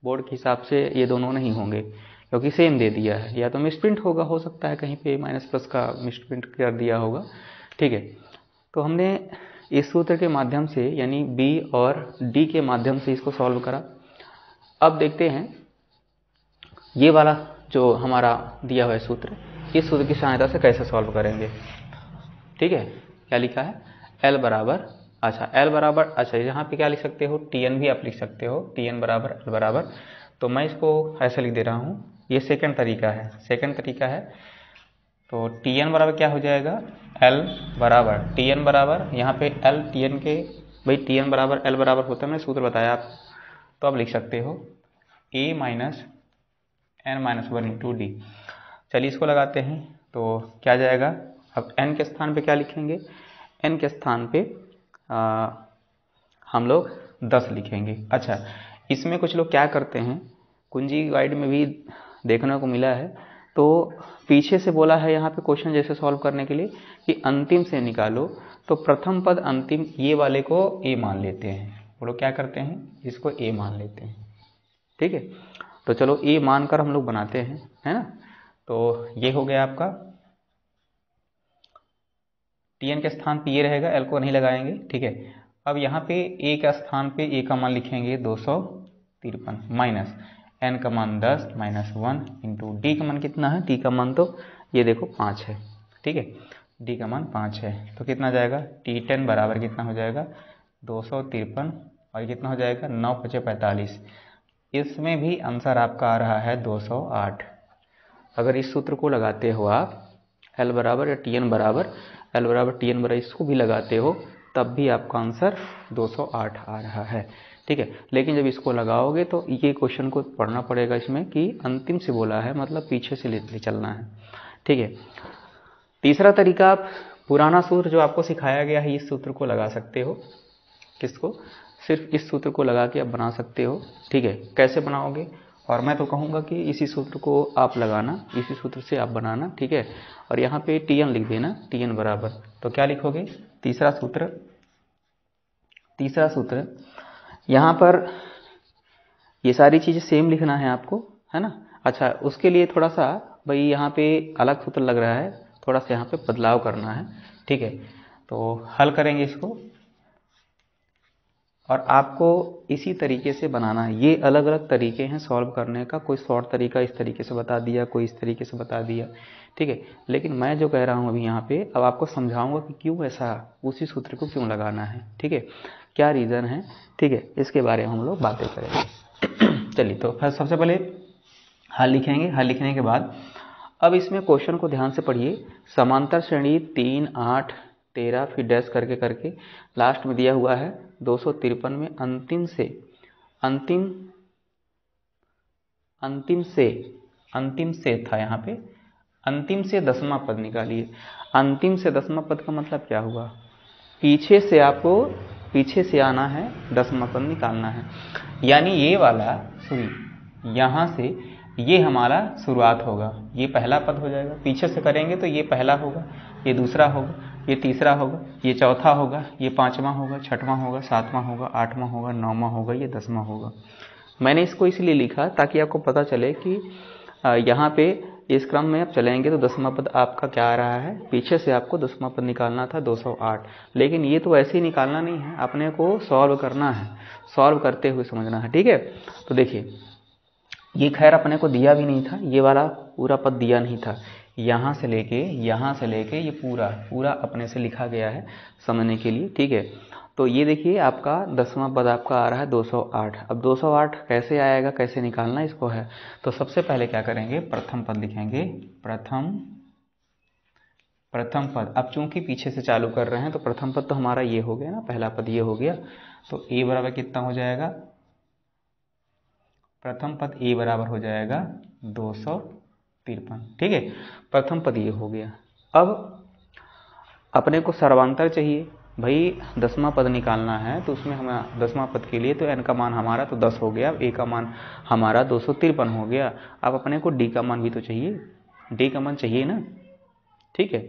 बोर्ड के हिसाब से ये दोनों नहीं होंगे, क्योंकि सेम दे दिया है। या तो मिसप्रिंट होगा, हो सकता है कहीं पे माइनस प्लस का मिसप्रिंट कर दिया होगा, ठीक है। तो हमने इस सूत्र के माध्यम से, यानी बी और डी के माध्यम से इसको सॉल्व करा। अब देखते हैं ये वाला जो हमारा दिया हुआ है सूत्र, इस सूत्र की सहायता से कैसे सॉल्व करेंगे, ठीक है। क्या लिखा है, एल बराबर, अच्छा एल बराबर, अच्छा यहाँ पे क्या लिख सकते हो, Tn भी आप लिख सकते हो, Tn बराबर एल बराबर। तो मैं इसको ऐसे लिख दे रहा हूँ, ये सेकंड तरीका है। तो Tn बराबर क्या हो जाएगा, L बराबर, Tn बराबर यहाँ पे L Tn के, भाई Tn बराबर L बराबर होता है, मैंने सूत्र बताया आप, तो आप लिख सकते हो A minus n minus 1 into D. चलिए इसको लगाते हैं, तो क्या जाएगा, अब n के स्थान पे क्या लिखेंगे, n के स्थान पे हम लोग 10 लिखेंगे। अच्छा, इसमें कुछ लोग क्या करते हैं, कुंजी गाइड में भी देखने को मिला है, तो पीछे से बोला है यहाँ पे क्वेश्चन जैसे सॉल्व करने के लिए कि अंतिम से निकालो, तो प्रथम पद अंतिम ये वाले को ए मान लेते हैं। वो लोग क्या करते हैं, इसको ए मान लेते हैं। ठीक है, तो चलो ए मानकर हम लोग बनाते हैं, है ना। तो ये हो गया आपका, टीएन के स्थान पे ये रहेगा, एल को नहीं लगाएंगे। ठीक है, अब यहाँ पे ए का स्थान पे ए का मान लिखेंगे 253 माइनस एन का मान 10 माइनस 1 इंटू डी का मान कितना है, डी का मान तो ये देखो 5 है। ठीक है, डी का मान 5 है, तो कितना जाएगा, T10 बराबर कितना हो जाएगा 253 और कितना हो जाएगा 9 × 5 = 45। इसमें भी आंसर आपका आ रहा है 208। अगर इस सूत्र को लगाते हो आप L बराबर या TN बराबर L बराबर TN बराबर इसको भी लगाते हो, तब भी आपका आंसर 208 आ रहा है। ठीक है, लेकिन जब इसको लगाओगे तो ये क्वेश्चन को पढ़ना पड़ेगा इसमें कि अंतिम से बोला है, मतलब पीछे से ले चलना है। ठीक है, तीसरा तरीका, आप पुराना सूत्र जो आपको सिखाया गया है इस सूत्र को लगा सकते हो। किसको, सिर्फ इस सूत्र को लगा के आप बना सकते हो। ठीक है, कैसे बनाओगे, और मैं तो कहूँगा कि इसी सूत्र को आप लगाना, इसी सूत्र से आप बनाना। ठीक है, और यहाँ पे TN लिख देना, TN बराबर, तो क्या लिखोगे, तीसरा सूत्र यहाँ पर ये सारी चीज़ें सेम लिखना है आपको, है ना। अच्छा, उसके लिए थोड़ा सा भाई यहाँ पे अलग सूत्र लग रहा है, थोड़ा सा यहाँ पे बदलाव करना है। ठीक है, तो हल करेंगे इसको और आपको इसी तरीके से बनाना है। ये अलग अलग तरीके हैं सॉल्व करने का, कोई शॉर्ट तरीका इस तरीके से बता दिया, कोई इस तरीके से बता दिया। ठीक है, लेकिन मैं जो कह रहा हूँ अभी यहाँ पे, अब आपको समझाऊंगा कि क्यों ऐसा, उसी सूत्र को क्यों लगाना है। ठीक है, क्या रीज़न है। ठीक है, इसके बारे में हम लोग बातें करेंगे। चलिए, तो फिर सबसे पहले हल लिखेंगे। हल लिखने के बाद अब इसमें क्वेश्चन को ध्यान से पढ़िए। समांतर श्रेणी 3, 8, 13 फिर डैश करके करके लास्ट में दिया हुआ है 253 में अंतिम से था, यहाँ पे अंतिम से 10वां पद निकालिए। अंतिम से 10वां पद का मतलब क्या हुआ, पीछे से आपको पीछे से आना है, 10वां पद निकालना है। यानी ये वाला सुनिए, यहाँ से ये हमारा शुरुआत होगा, ये पहला पद हो जाएगा। पीछे से करेंगे तो ये पहला होगा, ये दूसरा होगा, ये तीसरा होगा, ये चौथा होगा, ये 5वां होगा, 6वां होगा, 7वां होगा, 8वां होगा, 9वां होगा, ये 10वां होगा। मैंने इसको इसलिए लिखा ताकि आपको पता चले कि यहाँ पे इस क्रम में आप चलेंगे तो 10वां पद आपका क्या आ रहा है, पीछे से आपको 10वां पद निकालना था 208। लेकिन ये तो ऐसे ही निकालना नहीं है, अपने को सॉल्व करना है, सॉल्व करते हुए समझना है। ठीक है, तो देखिए, ये खैर अपने को दिया भी नहीं था, ये वाला पूरा पद दिया नहीं था। यहाँ से लेके ये पूरा अपने से लिखा गया है समझने के लिए। ठीक है, तो ये देखिए आपका 10वां पद आपका आ रहा है 208। अब 208 कैसे आएगा, कैसे निकालना इसको है, तो सबसे पहले क्या करेंगे, प्रथम पद लिखेंगे। प्रथम पद, अब चूंकि पीछे से चालू कर रहे हैं तो प्रथम पद तो हमारा ये हो गया ना, पहला पद ये हो गया, तो ए बराबर कितना हो जाएगा, प्रथम पद ए बराबर हो जाएगा 253। ठीक है, प्रथम पद ये हो गया। अब अपने को सर्वांतर चाहिए भाई, 10वां पद निकालना है, तो उसमें हमें 10वां पद के लिए तो n का मान हमारा तो 10 हो गया, अब a का मान हमारा 253 हो गया। अब अपने को d का मान भी तो चाहिए, d का मान चाहिए ना। ठीक है,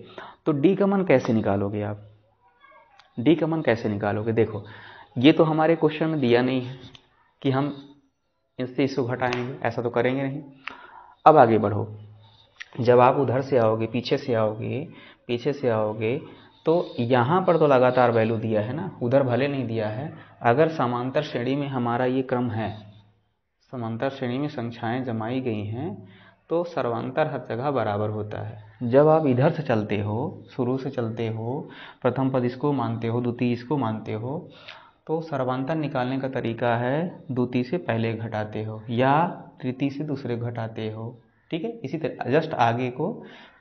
तो d का मान कैसे निकालोगे आप, d का मान कैसे निकालोगे, देखो ये तो हमारे क्वेश्चन में दिया नहीं है कि हम इससे इसको घटाएंगे, ऐसा तो करेंगे नहीं। अब आगे बढ़ो, जब आप उधर से आओगे, पीछे से आओगे तो यहाँ पर तो लगातार वैल्यू दिया है ना, उधर भले नहीं दिया है। अगर समांतर श्रेणी में हमारा ये क्रम है, समांतर श्रेणी में संख्याएं जमाई गई हैं, तो सर्वांतर हर जगह बराबर होता है। जब आप इधर से चलते हो, शुरू से चलते हो, प्रथम पद इसको मानते हो, द्वितीय इसको मानते हो, तो सर्वांतर निकालने का तरीका है द्वितीय से पहले घटाते हो या तृतीय से दूसरे घटाते हो। ठीक है, इसी तरह जस्ट आगे को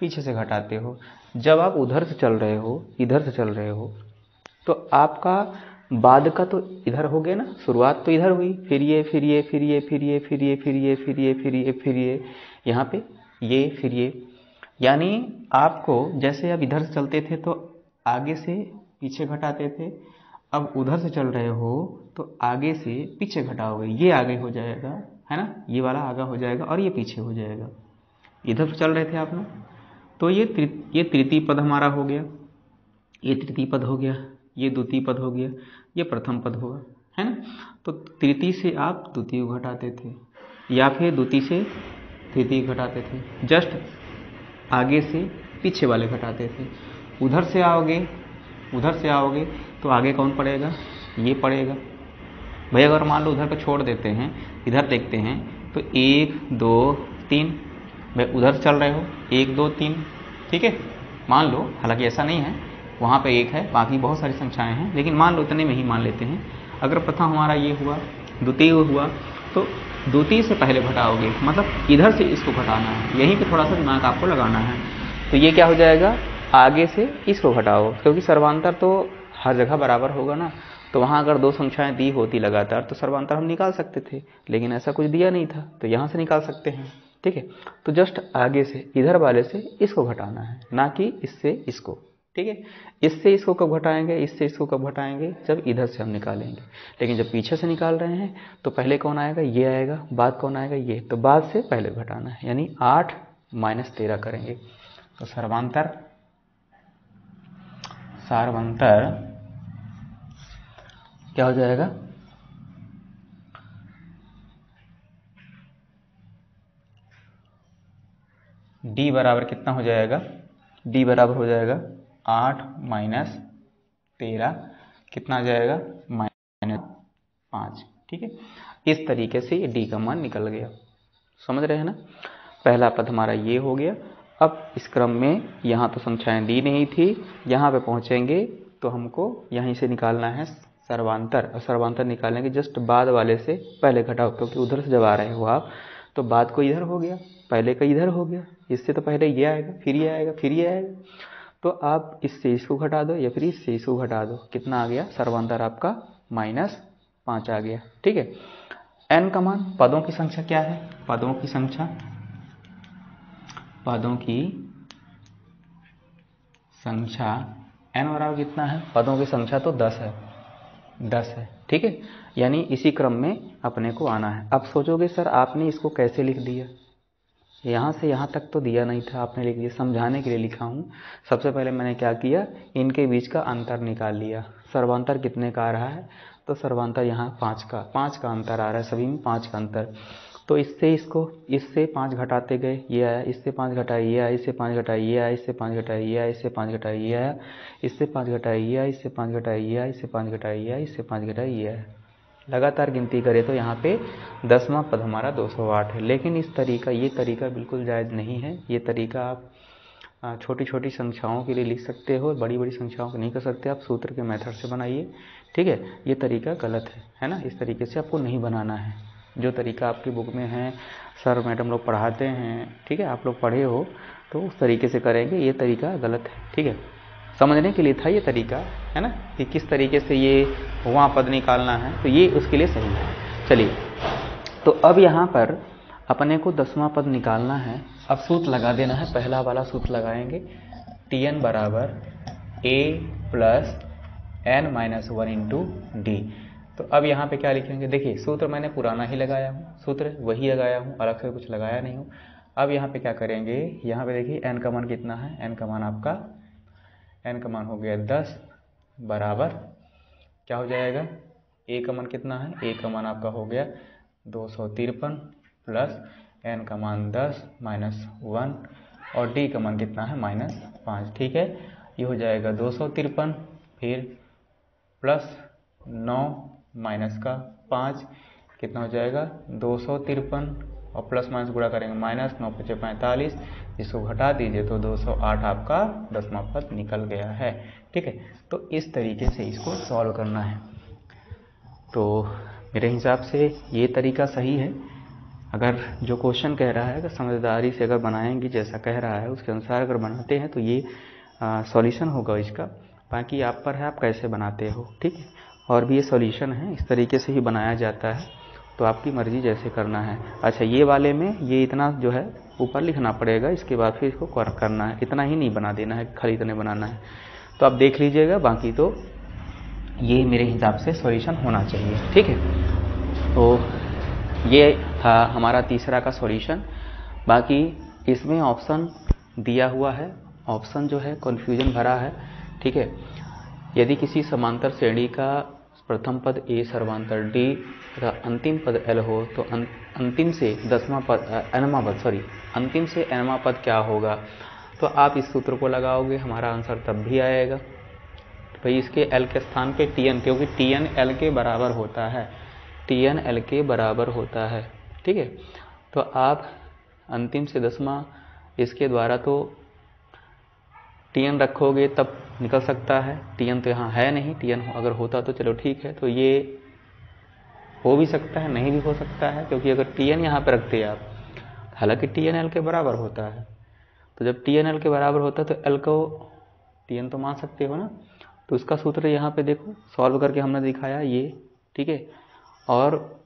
पीछे से घटाते हो। जब आप उधर से चल रहे हो, इधर से चल रहे हो, तो आपका बाद का तो इधर हो गया ना, शुरुआत तो इधर हुई, फिर ये यहाँ पे ये, फिर ये। यानी आपको जैसे अब इधर से चलते थे तो आगे से पीछे घटाते थे, अब उधर से चल रहे हो तो आगे से पीछे घटाओगे, ये आगे हो जाएगा, है ना, ये वाला आगे हो जाएगा और ये पीछे हो जाएगा। इधर से चल रहे थे आप लोग, तो ये तृतीय पद हमारा हो गया, ये तृतीय पद हो गया, ये द्वितीय पद हो गया, ये प्रथम पद होगा, है ना। तो तृतीय से आप द्वितीय घटाते थे या फिर द्वितीय से तृतीय घटाते थे, जस्ट आगे से पीछे वाले घटाते थे। उधर से आओगे तो आगे कौन पड़ेगा, ये पड़ेगा भाई। अगर मान लो उधर को छोड़ देते हैं, इधर देखते हैं तो 1 2 3, भाई उधर चल रहे हो 1 2 3, ठीक है, मान लो, हालांकि ऐसा नहीं है, वहाँ पे 1 है, बाकी बहुत सारी संख्याएं हैं, लेकिन मान लो इतने में ही मान लेते हैं। अगर प्रथम हमारा ये हुआ, द्वितीय हुआ, तो द्वितीय से पहले घटाओगे, मतलब इधर से इसको घटाना है, यहीं पे थोड़ा सा दिमाग आपको लगाना है। तो ये क्या हो जाएगा, आगे से इसको घटाओ, क्योंकि सर्वांतर तो हर जगह बराबर होगा ना। तो वहाँ अगर दो संख्याएं दी होती लगातार तो सर्वांतर हम निकाल सकते थे, लेकिन ऐसा कुछ दिया नहीं था, तो यहाँ से निकाल सकते हैं, ठीक है। तो जस्ट आगे से इधर वाले से इसको घटाना है, ना कि इससे इसको, ठीक है। इससे इसको कब घटाएंगे, इससे इसको कब घटाएंगे, जब इधर से हम निकालेंगे। लेकिन जब पीछे से निकाल रहे हैं तो पहले कौन आएगा, ये आएगा, बाद कौन आएगा, ये। तो बाद से पहले घटाना है, यानी 8 - 13 करेंगे। तो सर्वांतर क्या हो जाएगा, d बराबर कितना हो जाएगा, d बराबर हो जाएगा 8 - 13, कितना आ जाएगा, -5, ठीक है। इस तरीके से ये d का मान निकल गया, समझ रहे हैं ना। पहला पद हमारा ये हो गया। अब इस क्रम में यहाँ तो संख्याएं दी नहीं थी, यहाँ पे पहुँचेंगे तो हमको यहीं से निकालना है सर्वांतर। और सर्वांतर निकालेंगे जस्ट बाद वाले से पहले घटाओ, क्योंकि उधर से जब आ रहे हो आप तो बाद को इधर हो गया, पहले का इधर हो गया, इससे तो पहले ये आएगा, फिर ये आएगा, फिर ये आएगा। तो आप इससे इसको घटा दो या फिर इससे इसको घटा दो, कितना आ गया, सर्वांतर आपका -5 आ गया, ठीक है। n का मान, पदों की संख्या क्या है, पदों की संख्या n बराबर कितना है, पदों की संख्या तो 10 है, ठीक है। यानी इसी क्रम में अपने को आना है। अब सोचोगे सर आपने इसको कैसे लिख दिया, यहाँ से यहाँ तक तो दिया नहीं था, आपने लिख दिया, समझाने के लिए लिखा हूँ। सबसे पहले मैंने क्या किया, इनके बीच का अंतर निकाल लिया। सर्वांतर कितने का आ रहा है, तो सर्वांतर यहाँ 5 का अंतर आ रहा है, सभी में 5 का अंतर। तो इससे 5 घटाते गए, ये आया, इससे 5 घटाए ये आया, इससे 5 घटाए ये आया, इससे 5 घटाए ये आया, इससे 5 घटाए ये आया, इससे 5 घटाए ये आया, इससे 5 घटाए ये आया, इससे 5 घटाए ये आया, इससे 5 घटाए ये आया। लगातार गिनती करें तो यहाँ पे 10वां पद हमारा 208 है। लेकिन ये तरीका बिल्कुल जायज़ नहीं है। ये तरीका आप छोटी छोटी संख्याओं के लिए लिख सकते हो, बड़ी बड़ी संख्याओं को नहीं कर सकते। आप सूत्र के मेथड से बनाइए, ठीक है। ये तरीका गलत है ना। इस तरीके से आपको नहीं बनाना है। जो तरीका आपकी बुक में है, सर मैडम लोग पढ़ाते हैं, ठीक है, आप लोग पढ़े हो तो उस तरीके से करेंगे। ये तरीका गलत है, ठीक है। समझने के लिए था ये तरीका, है ना, कि किस तरीके से ये वहाँ पद निकालना है, तो ये उसके लिए सही है। चलिए, तो अब यहाँ पर अपने को 10वां पद निकालना है। अब सूत्र लगा देना है, पहला वाला सूत्र लगाएंगे, Tn बराबर a plus n - 1 into D. तो अब यहाँ पे क्या लिखेंगे, देखिए सूत्र मैंने पुराना ही लगाया हूँ, सूत्र वही लगाया हूँ, अलग से कुछ लगाया नहीं हूँ। अब यहाँ पे क्या करेंगे, यहाँ पे देखिए n का मान कितना है, n का मान आपका हो गया 10 बराबर क्या हो जाएगा, a का मान कितना है, a का मान आपका हो गया 253 प्लस n का मान 10 - 1 और d का मान कितना है -5, ठीक है। ये हो जाएगा 253 फिर प्लस 9 माइनस का 5 कितना हो जाएगा 253 और प्लस माइनस गुणा करेंगे -9 × 5 = 45, इसको घटा दीजिए तो 208 आपका 10वां पद निकल गया है, ठीक है। तो इस तरीके से इसको सॉल्व करना है। तो मेरे हिसाब से ये तरीका सही है। अगर जो क्वेश्चन कह रहा है, अगर समझदारी से अगर बनाएंगे, जैसा कह रहा है उसके अनुसार अगर बनाते हैं तो ये सॉल्यूशन होगा इसका। बाकी आप पर है, आप कैसे बनाते हो, ठीक है। और भी ये सॉल्यूशन है, इस तरीके से ही बनाया जाता है, तो आपकी मर्जी जैसे करना है। अच्छा, ये वाले में ये इतना जो है ऊपर लिखना पड़ेगा, इसके बाद फिर इसको करना है, इतना ही नहीं बना देना है, खाली इतने बनाना है। तो आप देख लीजिएगा, बाकी तो ये मेरे हिसाब से सॉल्यूशन होना चाहिए। ठीक है, तो ये था हमारा तीसरा का सॉल्यूशन। बाकी इसमें ऑप्शन दिया हुआ है, ऑप्शन जो है कन्फ्यूजन भरा है। ठीक है, यदि किसी समांतर श्रेणी का प्रथम पद ए सर्वांतर डी तथा अंतिम पद एल हो तो अंतिम से एनवां पद क्या होगा, तो आप इस सूत्र को लगाओगे, हमारा आंसर तब भी आएगा। तो भाई इसके एल के स्थान पे टीएन, क्योंकि टीएन एल के बराबर होता है, टीएन एल के बराबर होता है। ठीक है, तो आप अंतिम से 10वां इसके द्वारा तो टीएन रखोगे तब निकल सकता है। टीएन तो यहाँ है नहीं, टीएन अगर होता तो चलो ठीक है, तो ये हो भी सकता है, नहीं भी हो सकता है, क्योंकि अगर टीएन यहाँ पे रखते आप, हालांकि टीएन एल के बराबर होता है, तो जब टीएन एल के बराबर होता है तो एल को टीएन तो मान सकते हो ना। तो उसका सूत्र यहाँ पे देखो, सॉल्व करके हमने दिखाया ये। ठीक है, और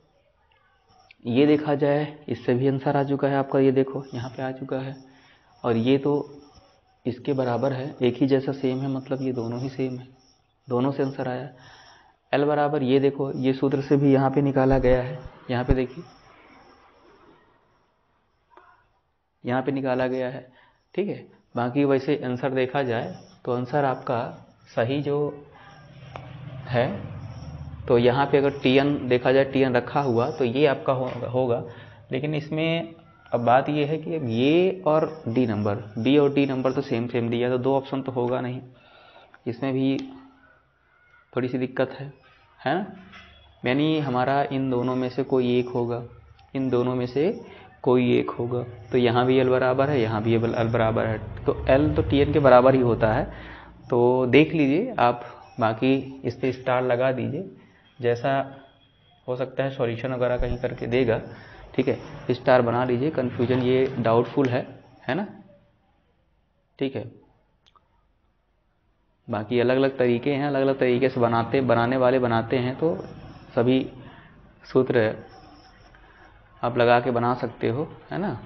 ये देखा जाए इससे भी आंसर आ चुका है आपका, ये देखो यहाँ पे आ चुका है, और ये तो इसके बराबर है, एक ही जैसा सेम है, मतलब ये दोनों ही सेम है, दोनों से आंसर आया। एल बराबर ये देखो, ये सूत्र से भी यहाँ पे निकाला गया है, यहाँ पे देखिए, यहाँ पे निकाला गया है। ठीक है, बाकी वैसे आंसर देखा जाए तो आंसर आपका सही जो है, तो यहाँ पे अगर टीएन देखा जाए, टीएन रखा हुआ तो ये आपका होगा। लेकिन इसमें अब बात ये है कि ये और डी नंबर, बी और डी नंबर तो सेम दिया, तो दो ऑप्शन तो होगा नहीं, इसमें भी थोड़ी सी दिक्कत है ना। यानी हमारा इन दोनों में से कोई एक होगा, इन दोनों में से कोई एक होगा। तो यहाँ भी एल बराबर है, यहाँ भी एल बराबर है, तो एल तो टीएन के बराबर ही होता है। तो देख लीजिए आप, बाकी इस पर स्टार लगा दीजिए, जैसा हो सकता है सॉल्यूशन वगैरह कहीं करके देगा। ठीक है, स्टार बना लीजिए, कन्फ्यूजन ये डाउटफुल है ना। ठीक है, बाकी अलग अलग तरीके हैं, अलग अलग तरीके से बनाने वाले बनाते हैं, तो सभी सूत्र आप लगा के बना सकते हो, है ना।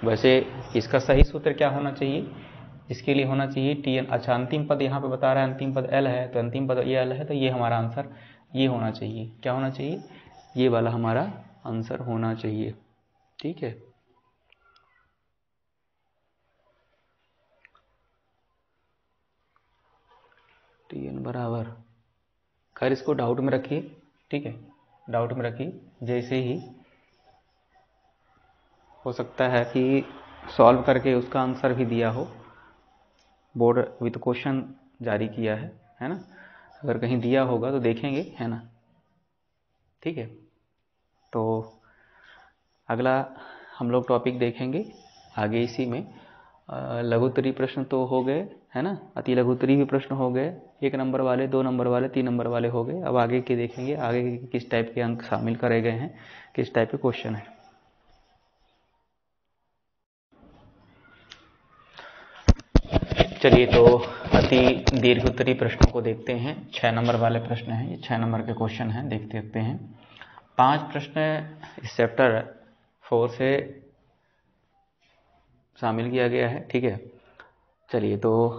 वैसे इसका सही सूत्र क्या होना चाहिए, इसके लिए होना चाहिए टीएन। अच्छा, अंतिम पद यहाँ पे बता रहा है, अंतिम पद एल है, तो अंतिम पद ये एल है, तो ये हमारा आंसर ये होना चाहिए। क्या होना चाहिए, ये वाला हमारा आंसर होना चाहिए। ठीक है, टीएन बराबर, खैर इसको डाउट में रखिए। ठीक है, डाउट में रखिए, जैसे ही हो सकता है कि सॉल्व करके उसका आंसर भी दिया हो, बोर्ड विद क्वेश्चन जारी किया है ना, अगर कहीं दिया होगा तो देखेंगे, है ना। ठीक है, तो अगला हम लोग टॉपिक देखेंगे आगे इसी में। लघुत्तरी प्रश्न तो हो गए, है ना, अति लघुत्तरी भी प्रश्न हो गए, 1 नंबर वाले, 2 नंबर वाले, 3 नंबर वाले हो गए। अब आगे के देखेंगे, आगे किस टाइप के अंक शामिल करे गए हैं, किस टाइप के क्वेश्चन है। चलिए, तो अति दीर्घ उत्तरी प्रश्नों को देखते हैं। 6 नंबर वाले प्रश्न हैं, ये 6 नंबर के क्वेश्चन हैं, देखते हैं। 5 प्रश्न इस चैप्टर 4 से शामिल किया गया है। ठीक है, चलिए, तो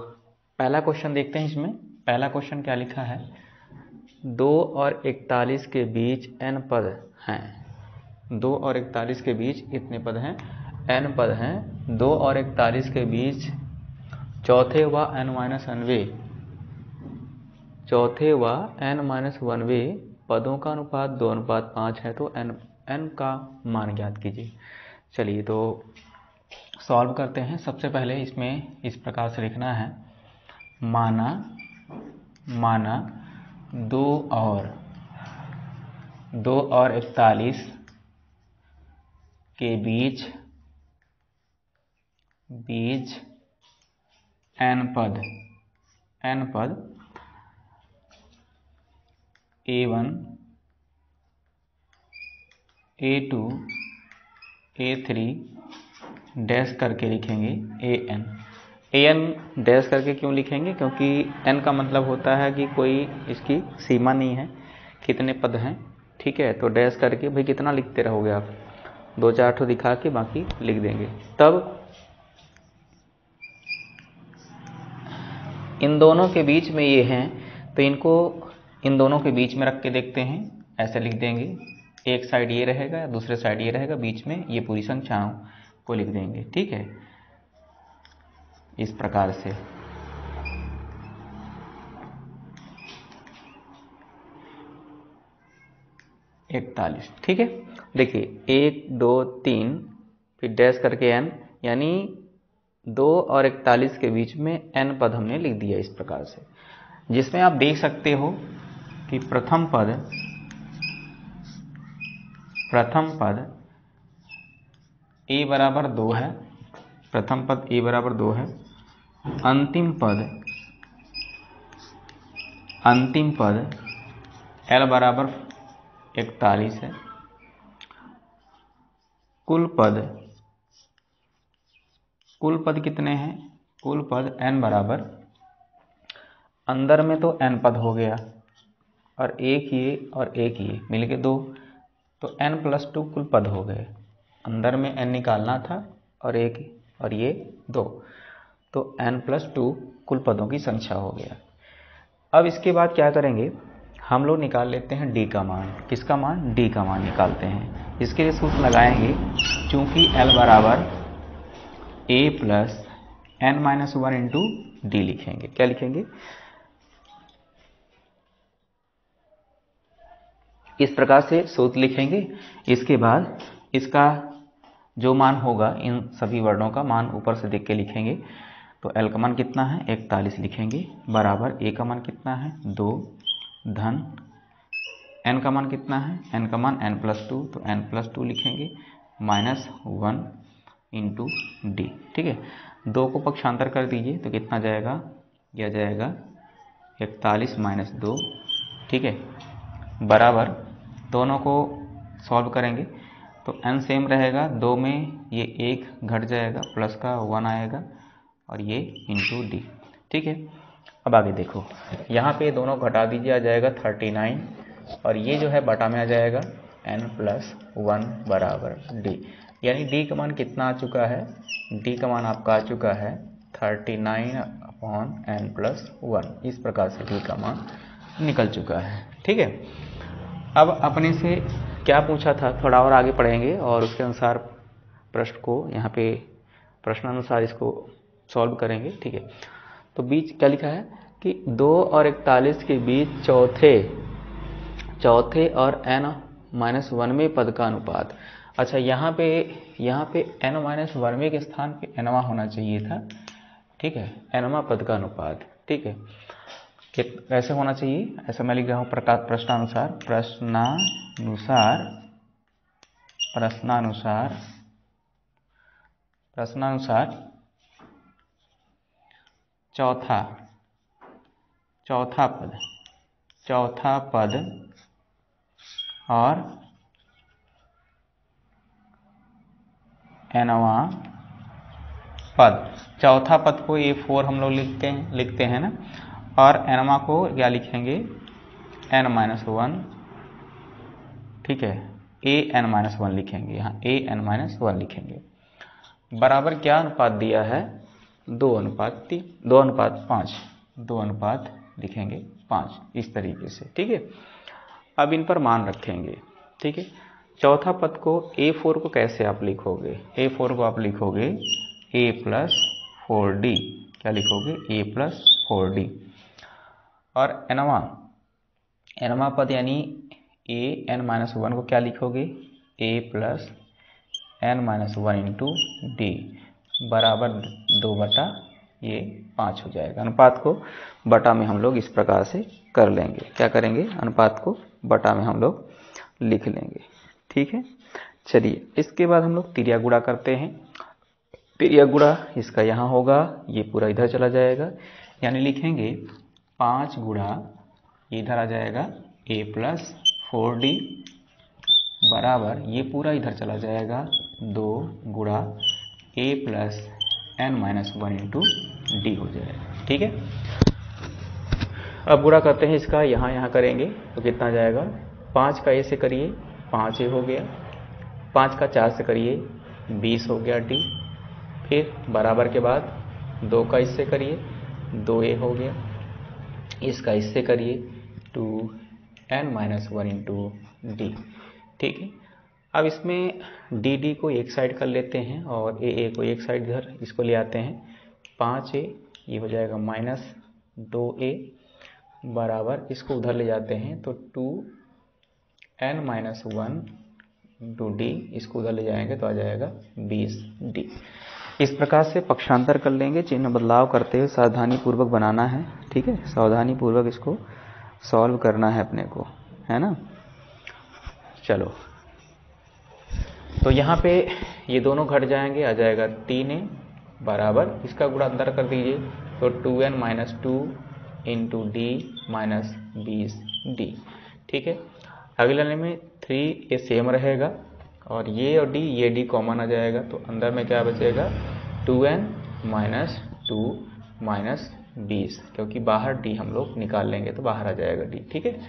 पहला क्वेश्चन देखते हैं। इसमें पहला क्वेश्चन क्या लिखा है, 2 और 41 के बीच n पद हैं। 2 और 41 के बीच कितने पद हैं, n पद हैं। 2 और 41 के बीच चौथे व n-1वें पदों का अनुपात 2:5 है, तो n का मान ज्ञात कीजिए। चलिए, तो सॉल्व करते हैं। सबसे पहले इसमें इस प्रकार से लिखना है, माना 2 और 41 के बीच n पद A1 A2 A3 डैश करके लिखेंगे an डैश करके क्यों लिखेंगे, क्योंकि n का मतलब होता है कि कोई इसकी सीमा नहीं है, कितने पद हैं। ठीक है, तो डैश करके, भाई कितना लिखते रहोगे आप, 2-4 ठो दिखा के बाकी लिख देंगे। तब इन दोनों के बीच में ये हैं, तो इनको इन दोनों के बीच में रख के देखते हैं। ऐसे लिख देंगे, एक साइड ये रहेगा, दूसरे साइड ये रहेगा, बीच में ये पूरी संख्याओं को लिख देंगे। ठीक है, इस प्रकार से। इकतालीस। ठीक है, देखिए 1 2 3 फिर डैश करके n, यानी 2 और 41 के बीच में n पद हमने लिख दिया इस प्रकार से, जिसमें आप देख सकते हो कि प्रथम पद a बराबर 2 है, प्रथम पद a बराबर 2 है, अंतिम पद l बराबर 41 है, कुल पद कितने हैं? कुल पद n बराबर, अंदर में तो n पद हो गया और एक ये और एक ये मिलके 2, तो n + 2 कुल पद हो गए। अंदर में n निकालना था और एक और ये 2, तो n + 2 कुल पदों की संख्या हो गया। अब इसके बाद क्या करेंगे, हम लोग निकाल लेते हैं d का मान। किसका मान? d का मान निकालते हैं। इसके लिए सूत्र लगाएंगे, चूंकि l बराबर a + n - 1 × d लिखेंगे। क्या लिखेंगे? इस प्रकार से सूत्र लिखेंगे। इसके बाद इसका जो मान होगा, इन सभी वर्णों का मान ऊपर से देख के लिखेंगे। तो l का मान कितना है? 41 लिखेंगे, बराबर a का मान कितना है? 2, धन n का मान कितना है? n का मान n + 2, तो n + 2 लिखेंगे, -1 × d। ठीक है, 2 को पक्षांतर कर दीजिए तो कितना जाएगा? यह जाएगा 41 - 2। ठीक है, बराबर दोनों को सॉल्व करेंगे तो n सेम रहेगा, 2 में ये 1 घट जाएगा, प्लस का 1 आएगा और ये × d। ठीक है, अब आगे देखो, यहाँ पे दोनों घटा दीजिए, आ जाएगा 39 और ये जो है बटा में आ जाएगा n + 1 बराबर d। यानी d का मान कितना आ चुका है? d का मान आपका आ चुका है 39/n + 1। इस प्रकार से d का मान निकल चुका है। ठीक है, अब अपने से क्या पूछा था थोड़ा और आगे पढ़ेंगे और उसके अनुसार प्रश्न को यहाँ पे प्रश्नानुसार इसको सॉल्व करेंगे। ठीक है, तो बीच क्या लिखा है कि 2 और 41 के बीच चौथे और n - 1वें पद का अनुपात। अच्छा, यहाँ पे n - 1वें के स्थान पे nवां होना चाहिए था। ठीक है, nवां पद का अनुपात। ठीक है, कैसे होना चाहिए? ऐसा मैं लिख रहा हूँ प्रश्नानुसार चौथा पद और nवां पद। चौथा पद को A4 हम लोग लिखते हैं ना, और nवां को क्या लिखेंगे? n - 1। ठीक है, an - 1 लिखेंगे, यहाँ an - 1 लिखेंगे, बराबर क्या अनुपात दिया है? 2:3, 2:5, 2 लिखेंगे 5, इस तरीके से। ठीक है, अब इन पर मान रखेंगे। ठीक है, चौथा पद को A4 को कैसे आप लिखोगे? A4 को आप लिखोगे a + 4d। क्या लिखोगे? a + 4d। और nवां पद यानी an - 1 को क्या लिखोगे? a + n - 1 × d बराबर 2/5 हो जाएगा। अनुपात को बटा में हम लोग इस प्रकार से कर लेंगे। क्या करेंगे? अनुपात को बटा में हम लोग लिख लेंगे। ठीक है, चलिए इसके बाद हम लोग तिर्या गुणा करते हैं। तिर्या गुणा इसका यहाँ होगा, ये पूरा इधर चला जाएगा, यानी लिखेंगे 5 गुणा, इधर आ जाएगा a + 4d बराबर, ये पूरा इधर चला जाएगा 2 गुणा a + n - 1 × d हो जाएगा। ठीक है, अब गुणा करते हैं इसका, यहाँ करेंगे तो कितना जाएगा? 5 का a से करिए 5a हो गया, 5 का 4 से करिए 20 हो गया d, फिर बराबर के बाद 2 का इससे करिए 2a हो गया, इसका इससे करिए 2n-1 इंटू डी। ठीक है, अब इसमें डी को एक साइड कर लेते हैं और ए को एक साइड इधर इसको ले आते हैं। 5a ये हो जाएगा -2a बराबर, इसको उधर ले जाते हैं तो 2n-1 इंटू डी, इसको उधर ले जाएंगे तो आ जाएगा 20d। इस प्रकार से पक्षांतर कर लेंगे, चिन्ह बदलाव करते हुए सावधानी पूर्वक बनाना है। ठीक है, सावधानी पूर्वक इसको सॉल्व करना है अपने को, है ना। चलो, तो यहाँ पे ये दोनों घट जाएंगे, आ जाएगा 3a बराबर, इसका गुणा अंदर कर दीजिए तो 2n-2 into D minus 20d। ठीक है, अगले लाइन में 3 ये सेम रहेगा और ये और डी कॉमन आ जाएगा, तो अंदर में क्या बचेगा 2n-2 माइनस 20, क्योंकि बाहर डी हम लोग निकाल लेंगे तो बाहर आ जाएगा डी। ठीक है,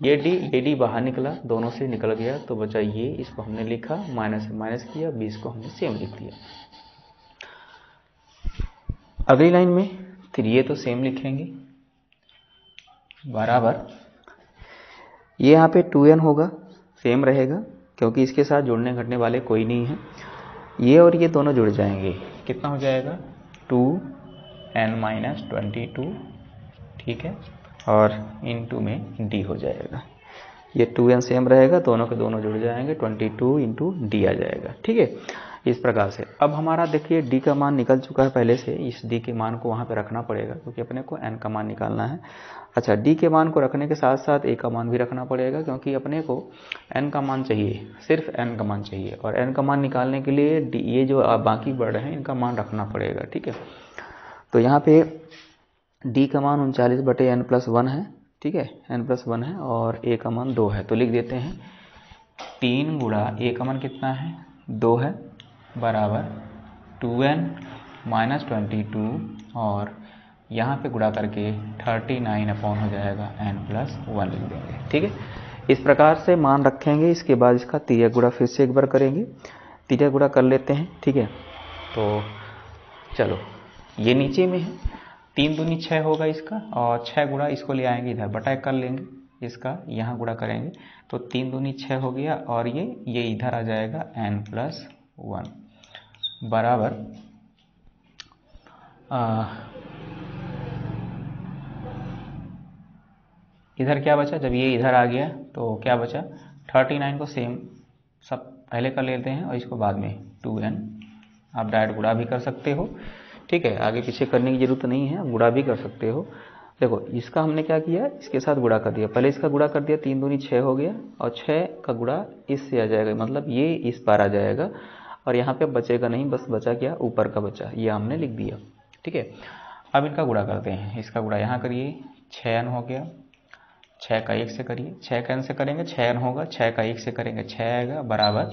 ये डी बाहर निकला, दोनों से निकल गया तो बचा ये, इसको हमने लिखा माइनस माइनस किया, 20 को हमने सेम लिख दिया। अगली लाइन में 3a तो सेम लिखेंगे बराबर, ये यहाँ पे 2n होगा, सेम रहेगा क्योंकि इसके साथ जुड़ने घटने वाले कोई नहीं है। ये और ये दोनों जुड़ जाएंगे, कितना हो जाएगा 2n-22। ठीक है, और इनटू में d हो जाएगा, ये 2n सेम रहेगा, दोनों के दोनों जुड़ जाएंगे, 22 इंटू डी आ जाएगा। ठीक है, इस प्रकार से अब हमारा देखिए d का मान निकल चुका है पहले से, इस d के मान को वहाँ पे रखना पड़ेगा क्योंकि अपने को n का मान निकालना है। अच्छा, d के मान को रखने के साथ साथ a का मान भी रखना पड़ेगा क्योंकि अपने को n का मान चाहिए, सिर्फ n का मान चाहिए, और n का मान निकालने के लिए d, ये जो बाकी वर्ड हैं इनका मान रखना पड़ेगा। ठीक है, तो यहाँ पे d का मान 39/n+1 है। ठीक है, n+1 है और a का मान 2 है, तो लिख देते हैं 3 गुणा a का मान कितना है 2 है बराबर 2n-22 और यहाँ पे गुणा करके 39 अपॉन हो जाएगा n+1 लिख देंगे। ठीक है, इस प्रकार से मान रखेंगे। इसके बाद इसका तिर्यक गुणा फिर से एक बार करेंगे, तिर्यक गुणा कर लेते हैं। ठीक है, तो चलो, ये नीचे में है, 3 दूनी 6 होगा इसका, और 6 गुणा इसको ले आएंगे इधर, बटाई कर लेंगे, इसका यहाँ गुणा करेंगे तो 3 दूनी 6 हो गया, और ये इधर आ जाएगा n+1 बराबर इधर क्या बचा, जब ये इधर आ गया तो क्या बचा 39 को सेम सब पहले कर लेते हैं और इसको बाद में 2n, आप डायरेक्ट गुणा भी कर सकते हो। ठीक है, आगे पीछे करने की जरूरत नहीं है, गुणा भी कर सकते हो। देखो, इसका हमने क्या किया, इसके साथ गुणा कर दिया, पहले इसका गुणा कर दिया, 3 दूनी 6 हो गया, और 6 का गुणा इससे आ जाएगा, मतलब ये इस बार आ जाएगा, और यहाँ पे बचेगा नहीं, बस बचा क्या, ऊपर का बचा, ये हमने लिख दिया। ठीक है, अब इनका गुणा करते हैं, इसका गुणा यहाँ करिए, 6n हो गया, 6 का 1 से करिए, 6 का n से करेंगे 6n होगा, 6 का 1 से करेंगे 6 आएगा बराबर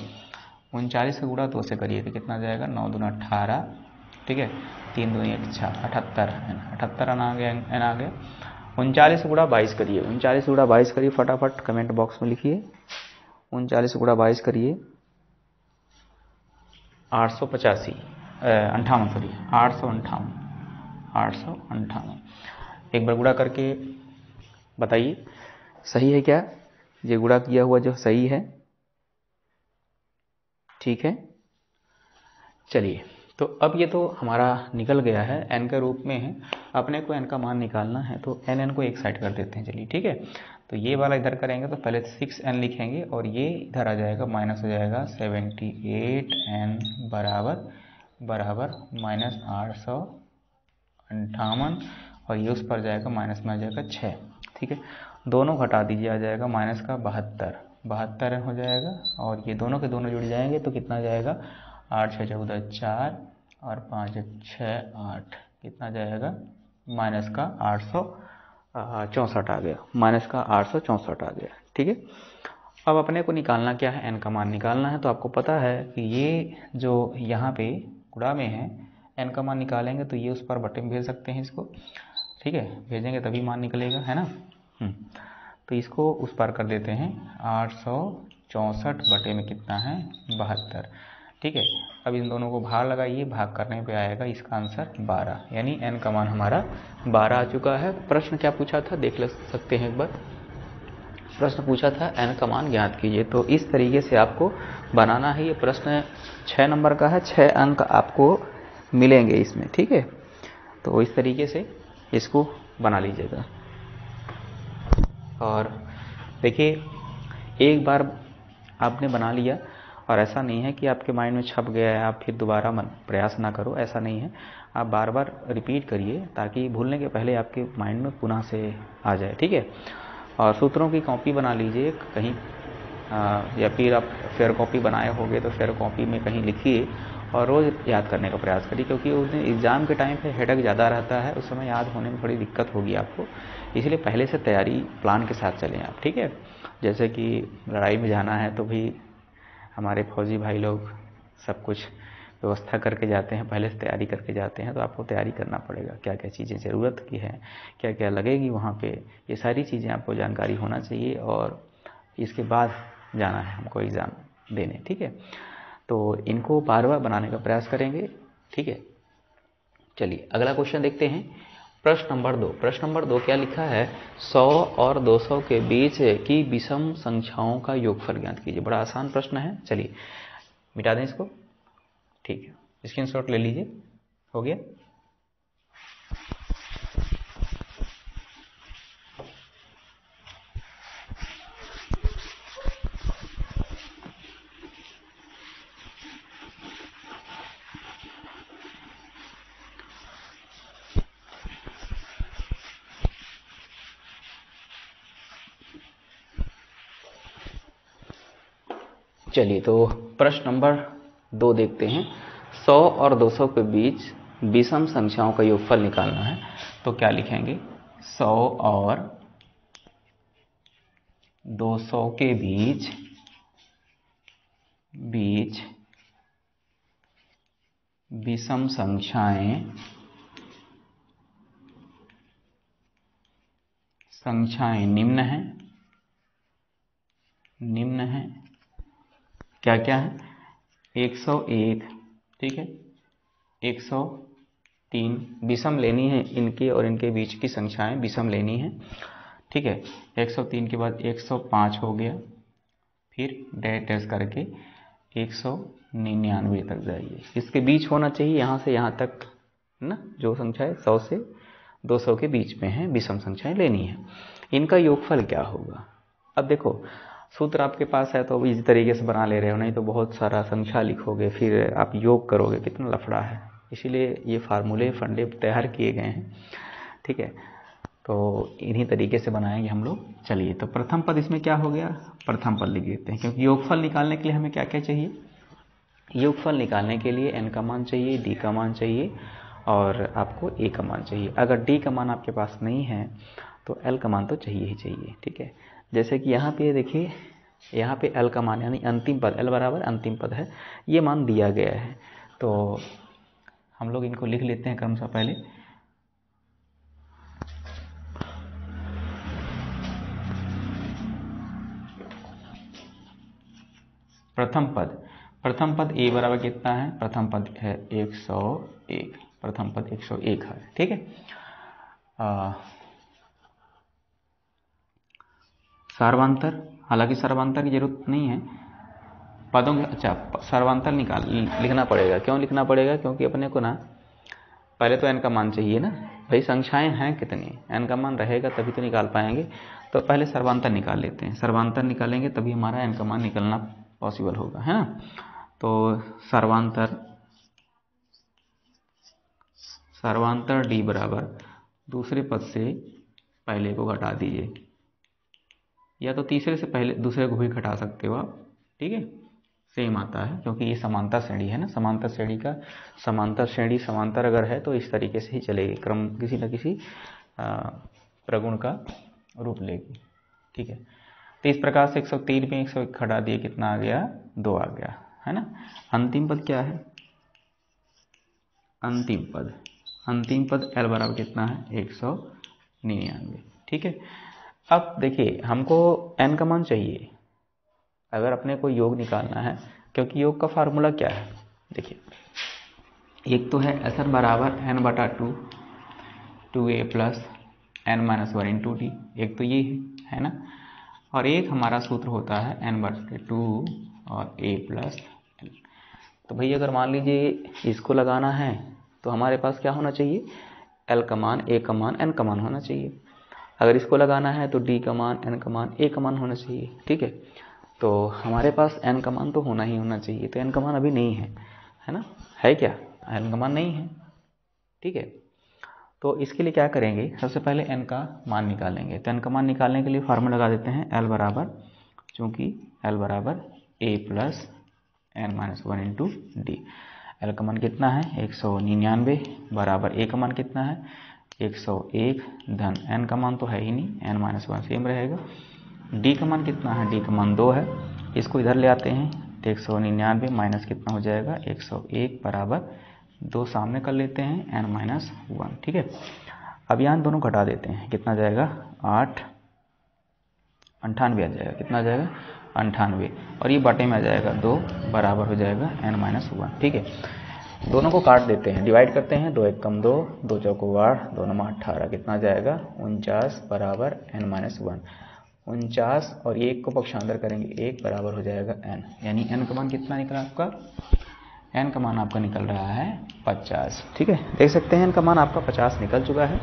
39 का गुणा 2 से करिए तो कितना जाएगा 9 दूना 18। ठीक है, 3 दूनी 78 n आ गया। 39 गुणा 22 करिए, 39 गुणा 22 करिए, फटाफट कमेंट बॉक्स में लिखिए, 39 गुणा 22 करिए 858, सॉरी 858। एक बार गुणा करके बताइए सही है क्या, ये गुणा किया हुआ जो सही है। ठीक है, चलिए, तो अब ये तो हमारा निकल गया है, n के रूप में है, अपने को n का मान निकालना है, तो n को एक साइड कर देते हैं। चलिए, ठीक है, तो ये वाला इधर करेंगे तो पहले 6n लिखेंगे और ये इधर आ जाएगा, माइनस हो जाएगा 78n बराबर -858, और ये उस पर जाएगा, माइनस में आ जाएगा 6। ठीक है, दोनों घटा दीजिए, आ जाएगा माइनस का 72 हो जाएगा, और ये दोनों के दोनों जुड़ जाएंगे तो कितना जाएगा 8 6 14 4 और 5 6 8, कितना जाएगा माइनस का 864 आ गया, माइनस का 864 आ गया। ठीक है, अब अपने को निकालना क्या है, n का मान निकालना है। तो आपको पता है कि ये जो यहाँ पे गुणा में है, n का मान निकालेंगे तो ये उस पर बटे में भेज सकते हैं इसको। ठीक है, भेजेंगे तभी मान निकलेगा, है ना। तो इसको उस पार कर देते हैं, 864 बटे में कितना है 72। ठीक है। अब इन दोनों को भाग लगाइए, भाग करने पे आएगा इसका आंसर 12, यानी n का मान हमारा 12 आ चुका है। प्रश्न क्या पूछा था देख सकते हैं एक बार। प्रश्न पूछा था n का मान ज्ञात कीजिए। तो इस तरीके से आपको बनाना है। ये प्रश्न 6 नंबर का है, 6 अंक आपको मिलेंगे इसमें, ठीक है। तो इस तरीके से इसको बना लीजिएगा। और देखिए, एक बार आपने बना लिया और ऐसा नहीं है कि आपके माइंड में छप गया है, आप फिर दोबारा प्रयास ना करो, ऐसा नहीं है। आप बार बार रिपीट करिए ताकि भूलने के पहले आपके माइंड में पुनः से आ जाए, ठीक है। और सूत्रों की कॉपी बना लीजिए कहीं, या फिर आप फेयर कॉपी बनाए होंगे तो फेयर कॉपी में कहीं लिखिए और रोज़ याद करने का प्रयास करिए, क्योंकि उस दिन एग्ज़ाम के टाइम पे हेडेक ज़्यादा रहता है, उस समय याद होने में थोड़ी दिक्कत होगी आपको। इसलिए पहले से तैयारी प्लान के साथ चलें आप, ठीक है। जैसे कि लड़ाई में जाना है तो भी हमारे फौजी भाई लोग सब कुछ व्यवस्था करके जाते हैं, पहले से तैयारी करके जाते हैं। तो आपको तैयारी करना पड़ेगा, क्या क्या चीज़ें ज़रूरत की है, क्या क्या लगेगी वहाँ पे, ये सारी चीज़ें आपको जानकारी होना चाहिए। और इसके बाद जाना है हमको एग्ज़ाम देने, ठीक है। तो इनको बार बार बनाने का प्रयास करेंगे, ठीक है। चलिए अगला क्वेश्चन देखते हैं। प्रश्न नंबर 2। प्रश्न नंबर 2 क्या लिखा है, 100 और 200 के बीच की विषम संख्याओं का योगफल ज्ञात कीजिए। बड़ा आसान प्रश्न है। चलिए मिटा दें इसको, ठीक है। स्क्रीनशॉट ले लीजिए, हो गया। चलिए तो प्रश्न नंबर 2 देखते हैं। 100 और 200 के बीच विषम संख्याओं का योगफल निकालना है। तो क्या लिखेंगे, 100 और 200 के बीच विषम संख्याएं निम्न है। क्या क्या है, 101, ठीक है, 103 विषम लेनी है, इनके और इनके बीच की संख्याएं विषम लेनी है, ठीक है। 103 के बाद 105 हो गया, फिर डैश डैश करके 199 तक जाइए। इसके बीच होना चाहिए यहाँ से यहाँ तक ना, जो संख्या है 100 से 200 के बीच में है, विषम संख्याएं लेनी है। इनका योगफल क्या होगा। अब देखो, सूत्र आपके पास है तो इसी तरीके से बना ले रहे हो, नहीं तो बहुत सारा संख्या लिखोगे, फिर आप योग करोगे, कितना लफड़ा है। इसीलिए ये फार्मूले फंडे तैयार किए गए हैं, ठीक है। तो इन्हीं तरीके से बनाएंगे हम लोग। चलिए तो प्रथम पद इसमें क्या हो गया, प्रथम पद लिख देते हैं, क्योंकि योगफल निकालने के लिए हमें क्या क्या चाहिए। योगफल निकालने के लिए n का मान चाहिए, d का मान चाहिए और आपको a का मान चाहिए। अगर d का मान आपके पास नहीं है तो l का मान तो चाहिए ही चाहिए, ठीक है। जैसे कि यहाँ पे देखिए, यहाँ पे l का मान यानी अंतिम पद, l बराबर अंतिम पद है, ये मान दिया गया है। तो हम लोग इनको लिख लेते हैं क्रमशः। पहले प्रथम पद a बराबर कितना है, प्रथम पद है 101, प्रथम पद 101 है, ठीक है। सर्वांतर, हालांकि सर्वांतर की जरूरत नहीं है पदों के, अच्छा सर्वांतर लिखना पड़ेगा। क्यों लिखना पड़ेगा, क्योंकि अपने को ना पहले तो n का मान चाहिए ना भाई, संख्याएं हैं कितनी, n का मान रहेगा तभी तो निकाल पाएंगे। तो पहले सर्वांतर निकाल लेते हैं, सर्वांतर निकालेंगे तभी हमारा n का मान निकलना पॉसिबल होगा, है ना। तो सर्वांतर d बराबर दूसरे पद से पहले को घटा दीजिए, या तो तीसरे से पहले दूसरे को भी घटा सकते हो आप, ठीक है, सेम आता है, क्योंकि ये समांतर श्रेणी है ना। समांतर श्रेणी का समांतर श्रेणी समांतर अगर है तो इस तरीके से ही चलेगी, क्रम किसी न किसी प्रगुण का रूप लेगी, ठीक है। तो इस प्रकार से 103 में 101 घटा दिए, कितना आ गया, 2 आ गया, है ना। अंतिम पद क्या है, अंतिम पद l बराबर कितना है, 199, ठीक है। अब देखिए, हमको n का मान चाहिए। अगर अपने को योग निकालना है क्योंकि योग का फार्मूला क्या है, देखिए एक तो है SN बराबर n/2 2a plus n-1 into D, एक तो ये है ना, और एक हमारा सूत्र होता है n/2 और a प्लस l। तो भाई अगर मान लीजिए इसको लगाना है तो हमारे पास क्या होना चाहिए, l का मान, a का मान, n का मान होना चाहिए। अगर इसको लगाना है तो d का मान, n का मान, a का मान होना चाहिए, ठीक है। तो हमारे पास n का मान तो होना ही होना चाहिए, तो n का मान अभी नहीं है ना, है क्या, n का मान नहीं है, ठीक है। तो इसके लिए क्या करेंगे, सबसे पहले n का मान निकालेंगे। तो n का मान निकालने के लिए फार्मूला लगा देते हैं, l बराबर, चूंकि l बराबर a plus n-1 into D. l का मान कितना है 199 बराबर a का मान कितना है 101 धन n का मान तो है ही नहीं, n-1 सेम रहेगा। d का मान कितना है, d का मान 2 है, इसको इधर ले आते हैं तो 199 माइनस कितना हो जाएगा 101 बराबर 2 सामने कर लेते हैं n-1, ठीक है। अब यहाँ दोनों घटा देते हैं, कितना जाएगा 8 98 आ जाएगा, कितना आ जाएगा 98, और ये बटे में आ जाएगा 2 बराबर हो जाएगा n-1, ठीक है। दोनों को काट देते हैं, डिवाइड करते हैं, 2 1 2, 2 चौको 8, 2 9 18, कितना जाएगा 49 बराबर n-1। 49 और 1 को पक्षांतर करेंगे 1 बराबर हो जाएगा n, यानी n का मान कितना निकला आपका, n का मान आपका निकल रहा है 50, ठीक है। देख सकते हैं n का मान आपका 50 निकल चुका है,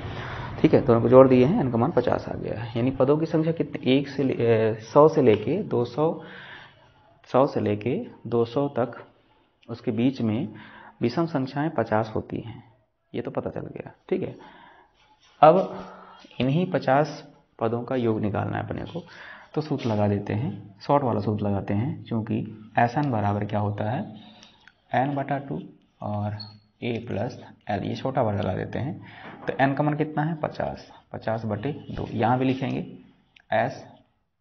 ठीक है। दोनों को जोड़ दिए हैं, n का मान 50 आ गया है। यानी पदों की संख्या कितनी, 100 से लेके 200 तक उसके बीच में विषम संख्याएं 50 होती हैं, ये तो पता चल गया, ठीक है। अब इन्हीं 50 पदों का योग निकालना है अपने को, तो सूत्र लगा देते हैं, शॉर्ट वाला सूत्र लगाते हैं, क्योंकि SN बराबर क्या होता है n/2 और a प्लस l, ये छोटा वाला लगा देते हैं। तो n का मान कितना है 50/2, यहाँ भी लिखेंगे s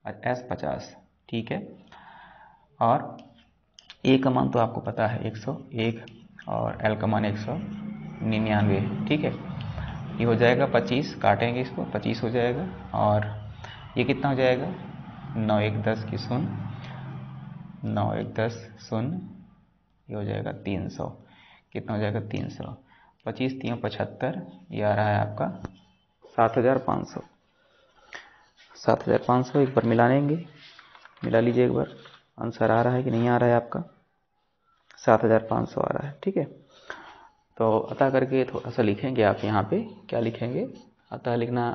50, ठीक है। और a का मान तो आपको पता है 101 और l का मान 199, ठीक है। ये हो जाएगा 25, काटेंगे इसको 25 हो जाएगा, और ये कितना हो जाएगा 9 1 10 की 0, 9 1 10 0, ये हो जाएगा 300, कितना हो जाएगा 300, 25 3 75, ये आ रहा है आपका 7500। 7500 एक बार मिला लेंगे, मिला लीजिए एक बार, आंसर आ रहा है कि नहीं आ रहा है आपका, 7500 आ रहा है, ठीक है। तो अतः करके थोड़ा सा लिखेंगे आप यहाँ पे, क्या लिखेंगे, अतः लिखना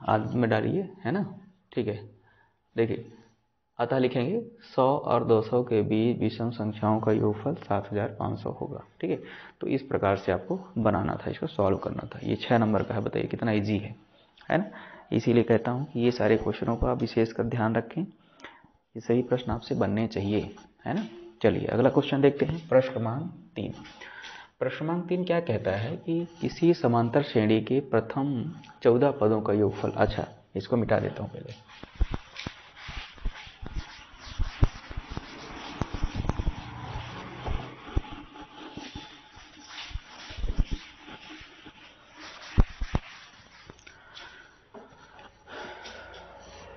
आदत में डालिए, है ना, ठीक है। देखिए अतः लिखेंगे 100 और 200 के बीच विषम संख्याओं का योगफल 7500 होगा, ठीक है। तो इस प्रकार से आपको बनाना था, इसको सॉल्व करना था। ये 6 नंबर का है, बताइए कितना इजी है ना। इसीलिए कहता हूँ कि ये सारे क्वेश्चनों को आप विशेष कर ध्यान रखें, ये सही प्रश्न आपसे बनने चाहिए, है ना। चलिए अगला क्वेश्चन देखते हैं, प्रश्न क्रमांक 3। प्रश्न क्रमांक 3 क्या कहता है कि किसी समांतर श्रेणी के प्रथम 14 पदों का योगफल, अच्छा इसको मिटा देता हूँ पहले,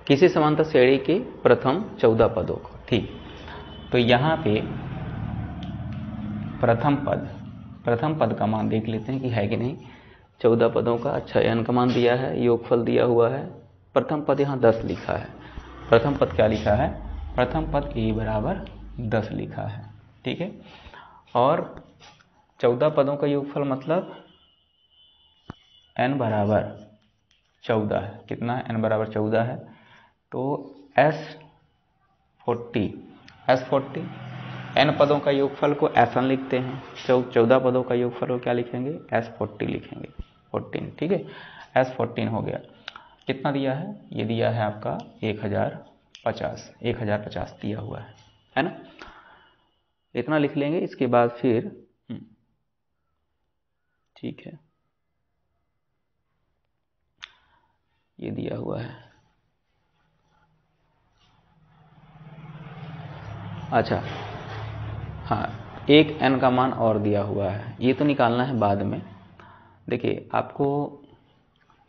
किसी समांतर श्रेणी के प्रथम 14 पदों को, ठीक। तो यहाँ पे प्रथम पद का मान देख लेते हैं कि है कि नहीं, 14 पदों का, अच्छा n का मान दिया है, योगफल दिया हुआ है, प्रथम पद यहाँ 10 लिखा है। प्रथम पद क्या लिखा है, प्रथम पद a बराबर 10 लिखा है, ठीक है। और 14 पदों का योगफल मतलब n बराबर 14 है, कितना है, n बराबर 14 है। तो S40 n पदों का योगफल को SN लिखते हैं, 14 पदों का योगफल को क्या लिखेंगे, S40 लिखेंगे, 14, ठीक है। S14 हो गया, कितना दिया है, ये दिया है आपका 1050 दिया हुआ है ना। इतना लिख लेंगे, इसके बाद फिर ठीक है, ये दिया हुआ है, अच्छा हाँ, एक n का मान और दिया हुआ है, ये तो निकालना है बाद में। देखिए आपको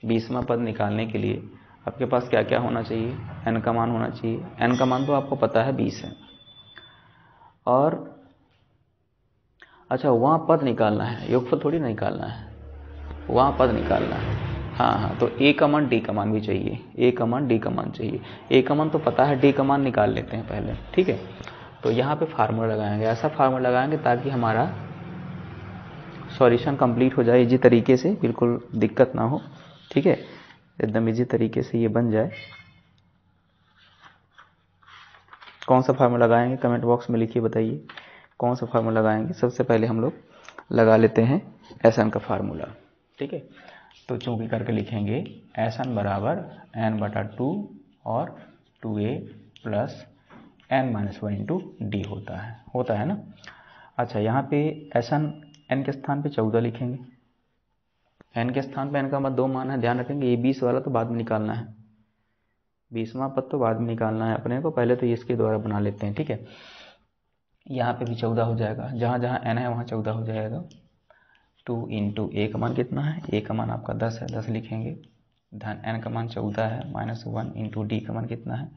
20वां पद निकालने के लिए आपके पास क्या क्या होना चाहिए, n का मान होना चाहिए। n का मान तो आपको पता है 20 है, और अच्छा वहाँ पद निकालना है, योगफल थोड़ी ना निकालना है, वहाँ पद निकालना है। हाँ, तो ए का मान डी का मान भी चाहिए, ए का मान डी का मान चाहिए। ए का मान तो पता है, डी का मान निकाल लेते हैं पहले, ठीक है। तो यहाँ पे फार्मूला लगाएंगे, ऐसा फार्मूला लगाएंगे ताकि हमारा सॉल्यूशन कंप्लीट हो जाए इजी तरीके से, बिल्कुल दिक्कत ना हो, ठीक है, एकदम इजी तरीके से ये बन जाए। कौन सा फार्मूला लगाएंगे कमेंट बॉक्स में लिखिए, बताइए कौन सा फार्मूला लगाएंगे। सबसे पहले हम लोग लगा लेते हैं एसएन का फार्मूला, ठीक है। तो चूंकि करके लिखेंगे एसएन बराबर n/2 और 2a plus n-1 into D होता है ना। अच्छा यहाँ पे एसएन n के स्थान पे 14 लिखेंगे, n के स्थान पे n का 2 मान है, ध्यान रखेंगे। ये 20 वाला तो बाद में निकालना है, 20वां पद तो बाद में निकालना है अपने को, पहले तो इसके द्वारा बना लेते हैं, ठीक है। यहाँ पे भी 14 हो जाएगा, जहाँ जहाँ n है वहाँ 14 हो जाएगा। 2 इंटू ए का मान कितना है, ए का मान आपका 10 है, 10 लिखेंगे, धन n का मान 14 है, -1 इंटू डी का मान कितना है।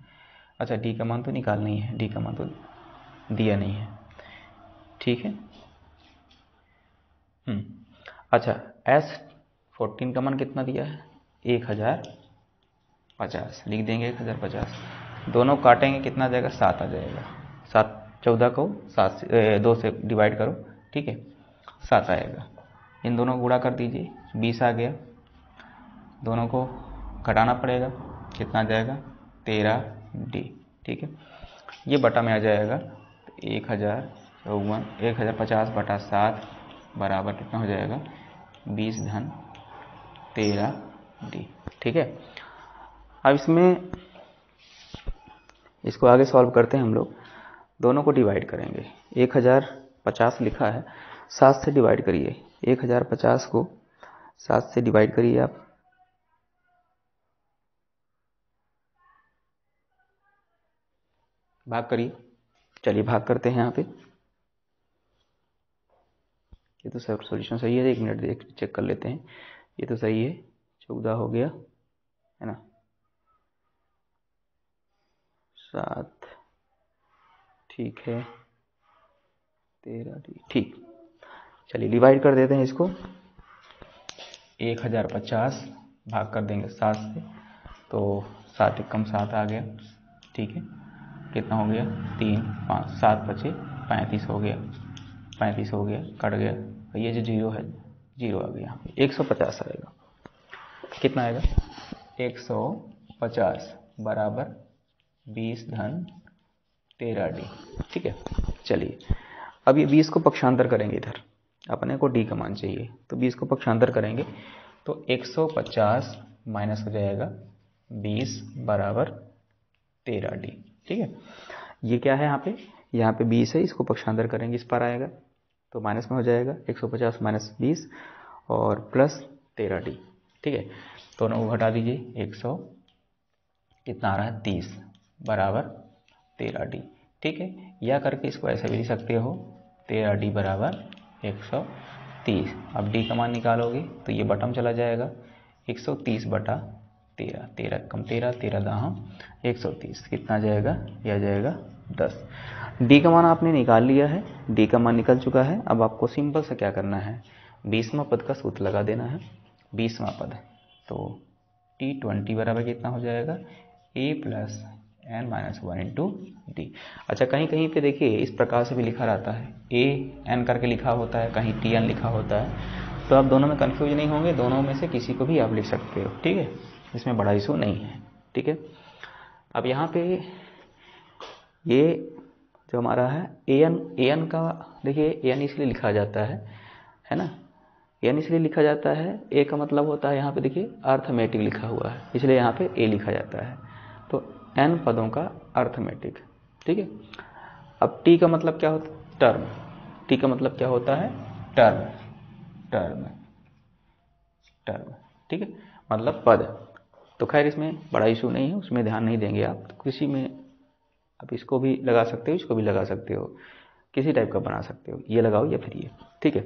अच्छा डी का मान तो निकालना ही है, डी का मान तो दिया नहीं है, ठीक है। अच्छा S14 का मान कितना दिया है, 1050 लिख देंगे, 1050। दोनों काटेंगे कितना जाएगा, 7 आ जाएगा। 7 14 को 2 से डिवाइड करो, ठीक है, 7 आएगा। इन दोनों को गुणा कर दीजिए, 20 आ गया। दोनों को घटाना पड़ेगा, कितना आ जाएगा, 13D, ठीक है। ये बटा में आ जाएगा 1050 बटा 7 बराबर कितना हो जाएगा, 20 धन 13D, ठीक है। अब इसमें इसको आगे सॉल्व करते हैं हम लोग। दोनों को डिवाइड करेंगे, 1050 लिखा है, 7 से डिवाइड करिए, 1050 को 7 से डिवाइड करिए आप। भाग करिए, चलिए भाग करते हैं यहाँ पे। ये तो सब सॉल्यूशन सही है, 1 मिनट देख चेक कर लेते हैं। ये तो सही है, 14 हो गया है ना, 7, ठीक है, 13D, ठीक। चलिए डिवाइड कर देते हैं इसको, 1050 भाग कर देंगे 7 से, तो 7 एकम 7 आ गया, ठीक है। कितना हो गया, 3 5 7 बचे 35 हो गया, 35 हो गया, कट गया, ये जो 0 है 0 आ गया, 150 आएगा। कितना आएगा, 150 बराबर 20 धन 13D, ठीक है। चलिए अब ये 20 को पक्षांतर करेंगे, इधर अपने को डी का मान चाहिए, तो 20 को पक्षांतर करेंगे तो 150 माइनस हो जाएगा 20 बराबर 13D, ठीक है। ये क्या है यहाँ पे 20 है, इसको पक्षांतर करेंगे, इस पर आएगा तो माइनस में हो जाएगा 150 माइनस 20 और प्लस 13D, ठीक है। दोनों को घटा दीजिए, 100 कितना आ रहा है, 30 बराबर 13D, ठीक है। या करके इसको ऐसे भी लिख सकते हो, 13D बराबर 130। अब D का मान निकालोगे तो ये बटम चला जाएगा, 130 बटा 13, 13 कम 13, 13 दहां 130, कितना जाएगा, यह जाएगा 10। D का मान आपने निकाल लिया है, D का मान निकल चुका है। अब आपको सिंपल से क्या करना है, 20वां पद का सूत्र लगा देना है। 20वां पद, तो T20 बराबर कितना हो जाएगा, A plus n-1 into D. अच्छा कहीं कहीं पे देखिए इस प्रकार से भी लिखा रहता है, ए एन करके लिखा होता है, कहीं टी एन लिखा होता है, तो आप दोनों में कंफ्यूज नहीं होंगे, दोनों में से किसी को भी आप लिख सकते हो, ठीक है, इसमें बड़ा इशू नहीं है, ठीक है। अब यहाँ पे ये जो हमारा है ए एन का, देखिए ए एन इसलिए लिखा जाता है ना, ए एन इसलिए लिखा जाता है, ए का मतलब होता है यहाँ पे देखिए अर्थमेटिक लिखा हुआ है, इसलिए यहाँ पे ए लिखा जाता है, तो n पदों का अर्थमेटिक, ठीक है। अब t का मतलब क्या होता है, टर्म, t का मतलब क्या होता है, टर्म, ठीक है, मतलब पद। तो खैर इसमें बड़ा इशू नहीं है, उसमें ध्यान नहीं देंगे आप, तो किसी में आप इसको भी लगा सकते हो, इसको भी लगा सकते हो, किसी टाइप का बना सकते हो, ये लगाओ या फिर ये, ठीक है।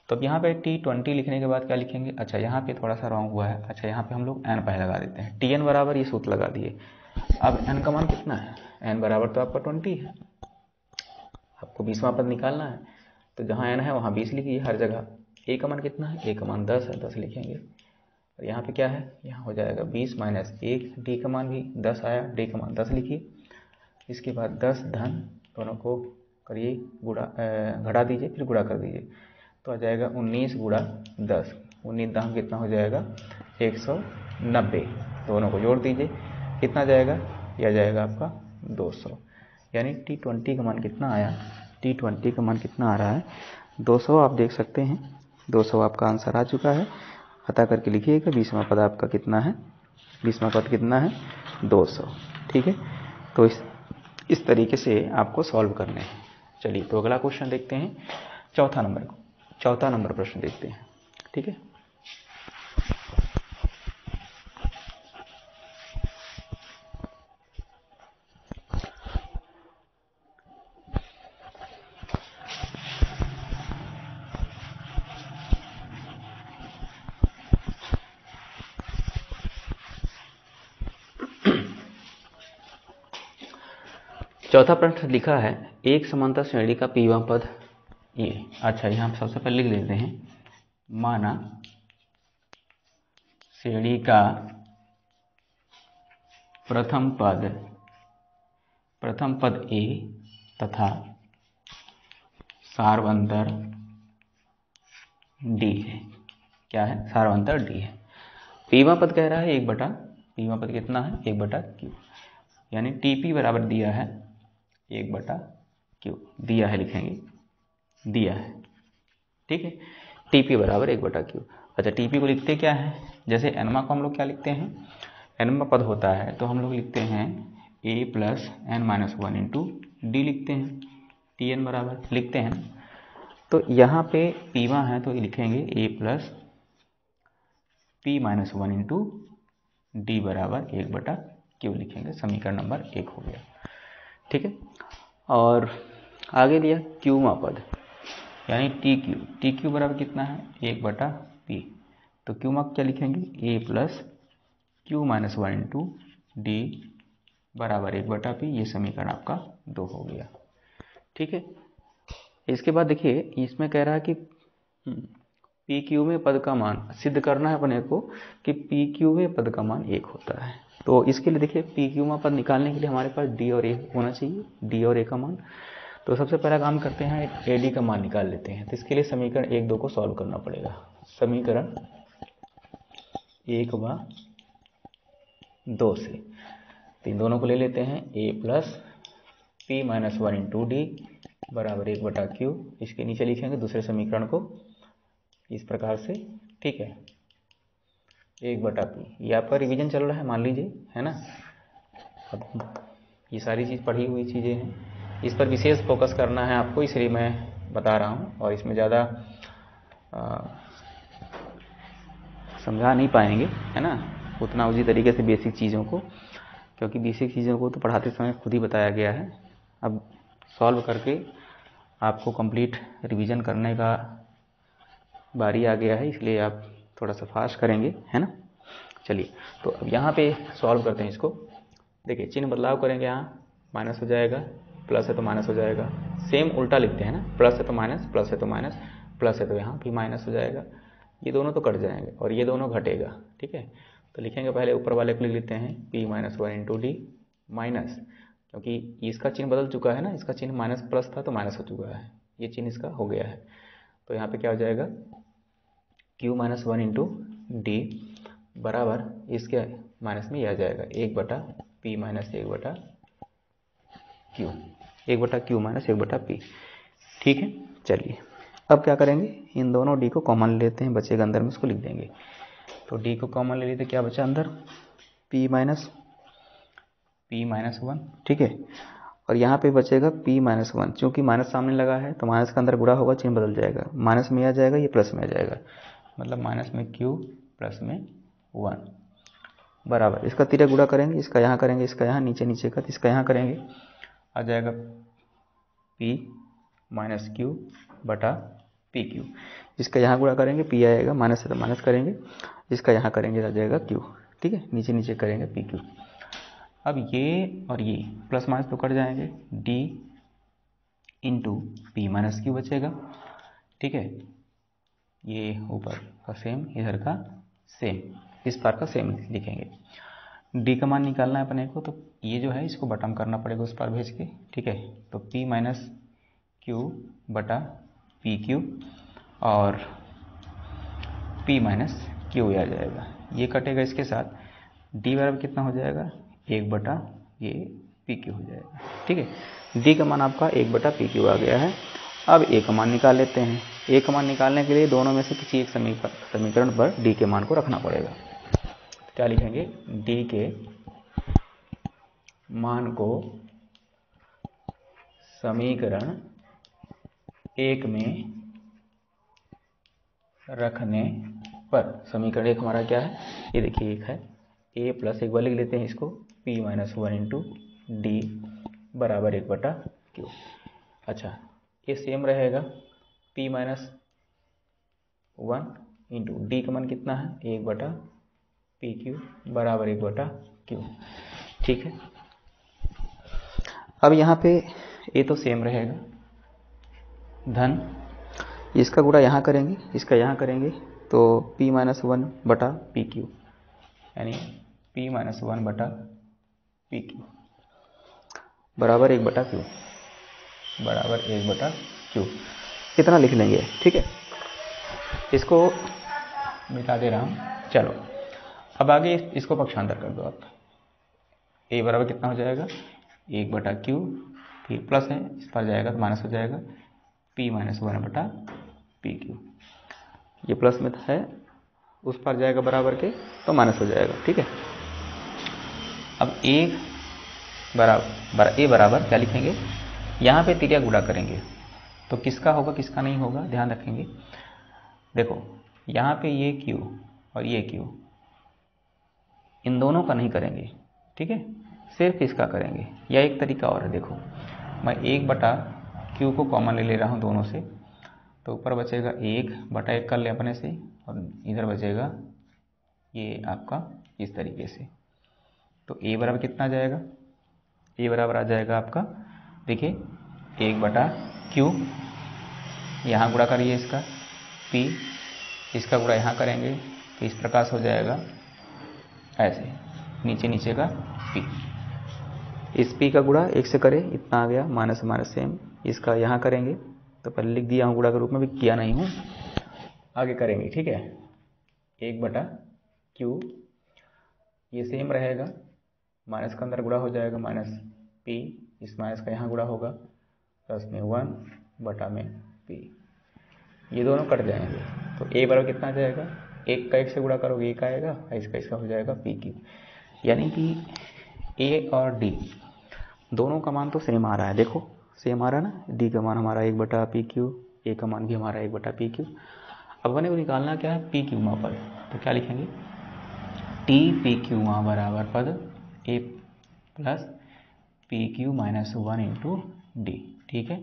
तो अब यहाँ पे T20 लिखने के बाद क्या लिखेंगे, अच्छा यहाँ पे थोड़ा सा रॉन्ग हुआ है, अच्छा यहाँ पे हम लोग n पहले लगा देते हैं, Tn बराबर ये सूत्र लगा दिए। अब n का मान कितना है, n बराबर तो आपका 20 है, आपको 20वां पद निकालना है, तो जहाँ n है वहाँ 20 लिखिए हर जगह। a का मान कितना है, a का मान 10 है, 10 लिखेंगे। और यहाँ पे क्या है, यहाँ हो जाएगा 20 माइनस 1, d का मान भी 10 आया, d का मान 10 लिखिए। इसके बाद 10 धन दोनों को करिए गुणा, घटा दीजिए, फिर गुणा कर दीजिए, तो आ जाएगा 19 गुणा 10, 19 दाम कितना हो जाएगा 190, दोनों को जोड़ दीजिए, कितना जाएगा, यह जाएगा आपका 200। यानी T20 का मान कितना आया, T20 का मान कितना आ रहा है 200। आप देख सकते हैं 200 आपका आंसर आ चुका है। पता करके लिखिएगा 20वां पद आपका कितना है, 20वां पद कितना है 200। ठीक है, तो इस तरीके से आपको सॉल्व करने हैं। चलिए तो अगला क्वेश्चन देखते हैं, चौथा नंबर प्रश्न देखते हैं। ठीक है, चौथा प्रश्न लिखा है एक समांतर श्रेणी का पीवां पद ये। अच्छा, यहाँ हम सबसे पहले लिख लेते हैं, माना श्रेणी का प्रथम पद ए तथा सार्वंतर डी है। क्या है, सार्वंतर डी है। पीवां पद कह रहा है पीवां पद कितना है 1/q, यानी टीपी बराबर दिया है 1/q, दिया है लिखेंगे, दिया है। ठीक है, टीपी बराबर 1/q। अच्छा, टीपी को लिखते क्या है, जैसे एनमा को हम लोग क्या लिखते हैं, एनमा पद होता है तो हम लोग लिखते हैं a plus n minus 1 into D लिखते हैं, tn बराबर लिखते हैं। तो यहाँ पे पीवा है तो लिखेंगे a plus p minus 1 into D बराबर 1/q लिखेंगे। समीकरण नंबर 1 हो गया। ठीक है, और आगे दिया क्यूमा पद, यानी टी क्यू बराबर कितना है 1/p, तो क्यूमा क्या लिखेंगे a plus q minus 1 into D बराबर 1/p। ये समीकरण आपका 2 हो गया। ठीक है, इसके बाद देखिए इसमें कह रहा है कि पी क्यू में पद का मान सिद्ध करना है अपने को कि पी क्यू में पद का मान 1 होता है। तो इसके लिए देखिए पी क्यू में पद निकालने के लिए हमारे पास डी और ए होना चाहिए, डी और ए का मान। तो सबसे पहला काम करते हैं, ए डी का मान निकाल लेते हैं। तो इसके लिए समीकरण 1-2 को सॉल्व करना पड़ेगा। समीकरण 1 व 2 से तो इन दोनों को ले लेते हैं, a plus P minus 1 into D बराबर 1/q। इसके नीचे लिखेंगे दूसरे समीकरण को इस प्रकार से। ठीक है, 1/p, ये आपका रिवीजन चल रहा है मान लीजिए, है ना। अब ये सारी चीज़ पढ़ी हुई चीज़ें हैं, इस पर विशेष फोकस करना है आपको, इसलिए मैं बता रहा हूँ। और इसमें ज़्यादा समझा नहीं पाएंगे, है ना, उतना उसी तरीके से बेसिक चीज़ों को, क्योंकि बेसिक चीज़ों को तो पढ़ाते समय खुद ही बताया गया है। अब सॉल्व करके आपको कंप्लीट रिवीजन करने का बारी आ गया है, इसलिए आप थोड़ा सा फास्ट करेंगे, है ना। चलिए तो अब यहाँ पे सॉल्व करते हैं इसको। देखिए चिन्ह बदलाव करेंगे, यहाँ माइनस हो जाएगा, प्लस है तो माइनस हो जाएगा। सेम उल्टा लिखते हैं ना, प्लस है तो माइनस, प्लस है तो माइनस, प्लस है तो यहाँ भी माइनस हो जाएगा। ये दोनों तो कट जाएंगे और ये दोनों घटेगा। ठीक है, तो लिखेंगे पहले ऊपर वाले को लिख लेते हैं p minus 1 into D minus, क्योंकि इसका चिन्ह बदल चुका है ना, इसका चिन्ह माइनस प्लस था तो माइनस हो चुका है, ये चिन्ह इसका हो गया है। तो यहाँ पे क्या हो जाएगा q माइनस 1 इंटू डी बराबर इसके माइनस में यह आ जाएगा 1/p minus 1/q minus 1/p। ठीक है, चलिए अब क्या करेंगे, इन दोनों डी को कॉमन लेते हैं, बचेगा अंदर में, इसको लिख देंगे। तो डी को कॉमन ले लेते, क्या बचा अंदर p माइनस 1। ठीक है, और यहाँ पे बचेगा p माइनस 1, चूँकि माइनस सामने लगा है तो माइनस का अंदर गुणा होगा, चिन्ह बदल जाएगा, माइनस में आ जाएगा, ये प्लस में आ जाएगा, मतलब माइनस में q प्लस में 1 बराबर, इसका तिर्यक गुणा करेंगे, इसका यहाँ करेंगे, इसका यहाँ, नीचे का, इसका यहाँ करेंगे, आ जाएगा p माइनस q बटा पी क्यू। इसका यहाँ गुणा करेंगे, p आएगा, माइनस है तो माइनस करेंगे, इसका यहाँ करेंगे, आ जाएगा q। ठीक है, नीचे करेंगे पी क्यू। अब ये और ये प्लस माइनस तो कट जाएंगे, d into P minus Q बचेगा। ठीक है, ये ऊपर का सेम, इधर का सेम, इस पार का सेम लिखेंगे। डी का मान निकालना है अपने को, तो ये जो है इसको बटम करना पड़ेगा उस पार भेज के। ठीक है, तो पी माइनस क्यू बटा पी क्यू और पी माइनस क्यू आ जाएगा, ये कटेगा इसके साथ। डी बराबर कितना हो जाएगा, 1 बटा ये पी क्यू हो जाएगा। ठीक है, डी का मान आपका 1 बटा पी क्यू आ गया है। अब ए का मान निकाल लेते हैं। ए का मान निकालने के लिए दोनों में से किसी एक समीकरण पर डी के मान को रखना पड़ेगा। क्या लिखेंगे, डी के मान को समीकरण 1 में रखने पर, समीकरण 1 हमारा क्या है, ये देखिए 1 है, ए प्लस 1 बार लिख लेते हैं इसको, पी माइनस 1 इंटू डी बराबर 1 बटा क्यू। अच्छा, ये सेम रहेगा, पी माइनस 1 इंटू डी का मान कितना है, 1 बटा पी क्यू बराबर 1 बटा क्यू। ठीक है, अब यहाँ पे ये तो सेम रहेगा, धन इसका गुणा यहाँ करेंगे, इसका यहाँ करेंगे, तो p माइनस 1 बटा पी क्यू, यानी p माइनस 1 बटा पी क्यू बराबर 1 बटा क्यू, बराबर 1 बटा क्यू, इतना लिख लेंगे। ठीक है, इसको मिटा दे रहा हूँ। चलो अब आगे इसको पक्षांतर कर दो आप। a बराबर कितना हो जाएगा, 1 बटा क्यू, फिर प्लस है इस पर जाएगा तो माइनस हो जाएगा, p माइनस 1 बटा पी क्यू, ये प्लस में है उस पर जाएगा बराबर के तो माइनस हो जाएगा। ठीक है, अब ए बराबर क्या लिखेंगे, यहाँ पे त्रिज्या गुणा करेंगे तो किसका होगा किसका नहीं होगा ध्यान रखेंगे। देखो यहाँ पे ये क्यू और ये क्यू, इन दोनों का नहीं करेंगे। ठीक है, सिर्फ इसका करेंगे, या एक तरीका और है, देखो मैं 1 बटा क्यू को कॉमन ले रहा हूँ दोनों से, तो ऊपर बचेगा 1 बटा 1 कर ले अपने से, और इधर बचेगा ये आपका इस तरीके से। तो a बराबर कितना आ जाएगा, a बराबर आ जाएगा आपका, देखिए 1 बटा क्यू, यहाँ गुणा करिए इसका p, इसका गुणा यहाँ करेंगे तो इस प्रकार से हो जाएगा, ऐसे नीचे नीचे का p, इस p का गुणा 1 से करें इतना आ गया, माइनस माइनस सेम, इसका यहाँ करेंगे तो पहले लिख दिया हूँ गुणा के रूप में, भी किया नहीं हूँ, आगे करेंगे। ठीक है, 1 बटा क्यू, ये सेम रहेगा, माइनस का अंदर गुणा हो जाएगा, माइनस पी, इस माइनस का यहाँ गुणा होगा, प्लस में 1 बटा में पी, ये दोनों कट जाएंगे तो a बराबर कितना आ जाएगा, 1 का 1 से गुणा करोगे 1 आएगा, इसका हो जाएगा पी क्यू, यानी कि a और d दोनों का मान तो सेम आ रहा है। देखो सेम आ रहा है ना, d का मान हमारा 1 बटा पी क्यू, a का मान भी हमारा 1 बटा पी क्यू। अब अपने को निकालना क्या है, पी क्यू पद, तो क्या लिखेंगे, टी पी क्यू बराबर पद a plus P Q minus 1 into D. ठीक है,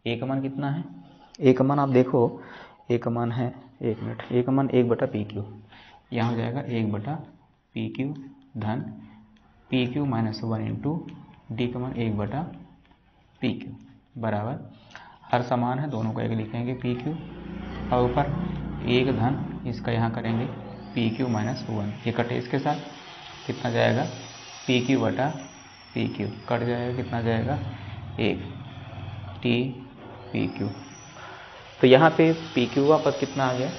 a का मान कितना है, a का मान आप देखो, a का मान है, 1 मिनट, a का मान 1 बटा पी क्यू, यहाँ हो जाएगा 1 बटा पी क्यू धन P Q minus 1 into D का मान 1 बटा पी क्यू बराबर, हर समान है दोनों को एक लिखेंगे पी क्यू, और ऊपर 1 धन इसका यहाँ करेंगे पी क्यू माइनस 1, ये कटे इसके साथ, कितना जाएगा, पी क्यू बटा पी क्यू कट जाएगा, कितना जाएगा 1 टी पी क्यू। तो यहाँ पे पी क्यू का पद कितना आ गया,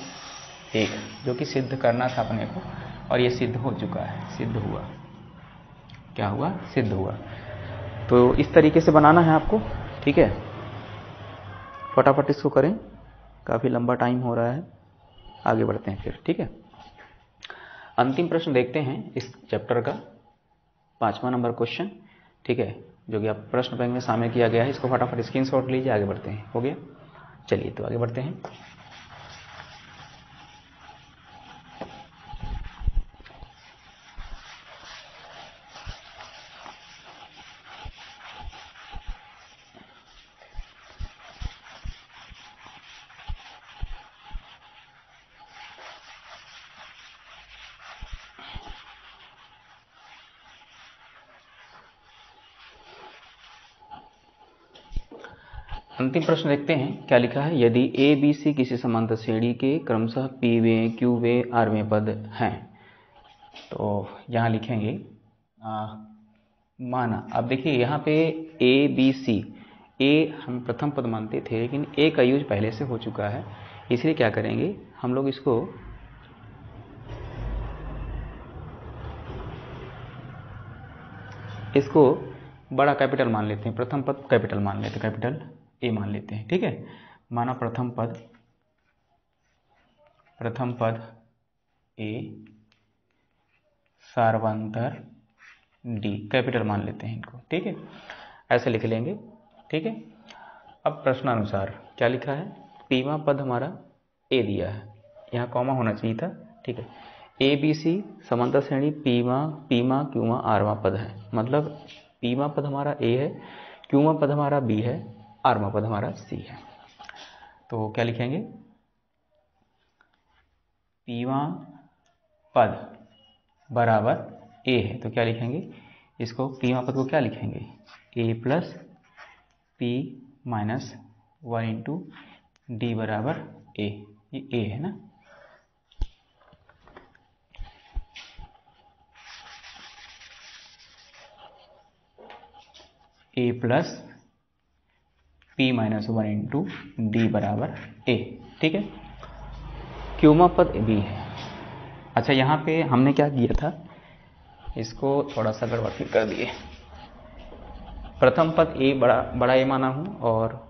1, जो कि सिद्ध करना था अपने को, और ये सिद्ध हो चुका है, सिद्ध हुआ, क्या हुआ, सिद्ध हुआ। तो इस तरीके से बनाना है आपको। ठीक है, फटाफट इसको करें, काफ़ी लंबा टाइम हो रहा है, आगे बढ़ते हैं फिर। ठीक है, अंतिम प्रश्न देखते हैं इस चैप्टर का, 5वां नंबर क्वेश्चन। ठीक है, जो कि आप प्रश्न बैंक में शामिल किया गया है, इसको फटाफट स्क्रीनशॉट लीजिए, आगे बढ़ते हैं। हो गया, चलिए तो आगे बढ़ते हैं। अंतिम प्रश्न देखते हैं क्या लिखा है। यदि ए बी सी किसी समांतर श्रेणी के क्रमशः पीवें क्यूवें आरवें पद हैं, तो यहाँ लिखेंगे माना। अब देखिए यहाँ पे ए बी सी, ए हम प्रथम पद मानते थे लेकिन ए का यूज पहले से हो चुका है, इसलिए क्या करेंगे हम लोग इसको बड़ा कैपिटल मान लेते हैं। प्रथम पद कैपिटल मान लेते हैं, कैपिटल ए मान लेते हैं। ठीक है, माना प्रथम पद ए सार्वंतर डी, कैपिटल मान लेते हैं इनको। ठीक है, ऐसे लिख लेंगे। ठीक है, अब प्रश्नानुसार क्या लिखा है। पीवा पद हमारा ए दिया है, यहाँ कॉमा होना चाहिए था। ठीक है, ए बी सी समांतर श्रेणी पीमा क्यूमा आरवा पद है, मतलब पीमा पद हमारा ए है, क्यूमा पद हमारा बी है, आरवा पद हमारा सी है। तो क्या लिखेंगे, पीवा पद बराबर ए है, तो क्या लिखेंगे इसको, पीवा पद को क्या लिखेंगे, A plus P minus 1 into D बराबर ए, ये ए है ना। A plus P minus 1 into D बराबर ए। ठीक है, क्यूमा पद बी है। अच्छा, यहाँ पे हमने क्या किया था, इसको थोड़ा सा गड़बड़ कर दिए। प्रथम पद ए बड़ा ए माना हूँ और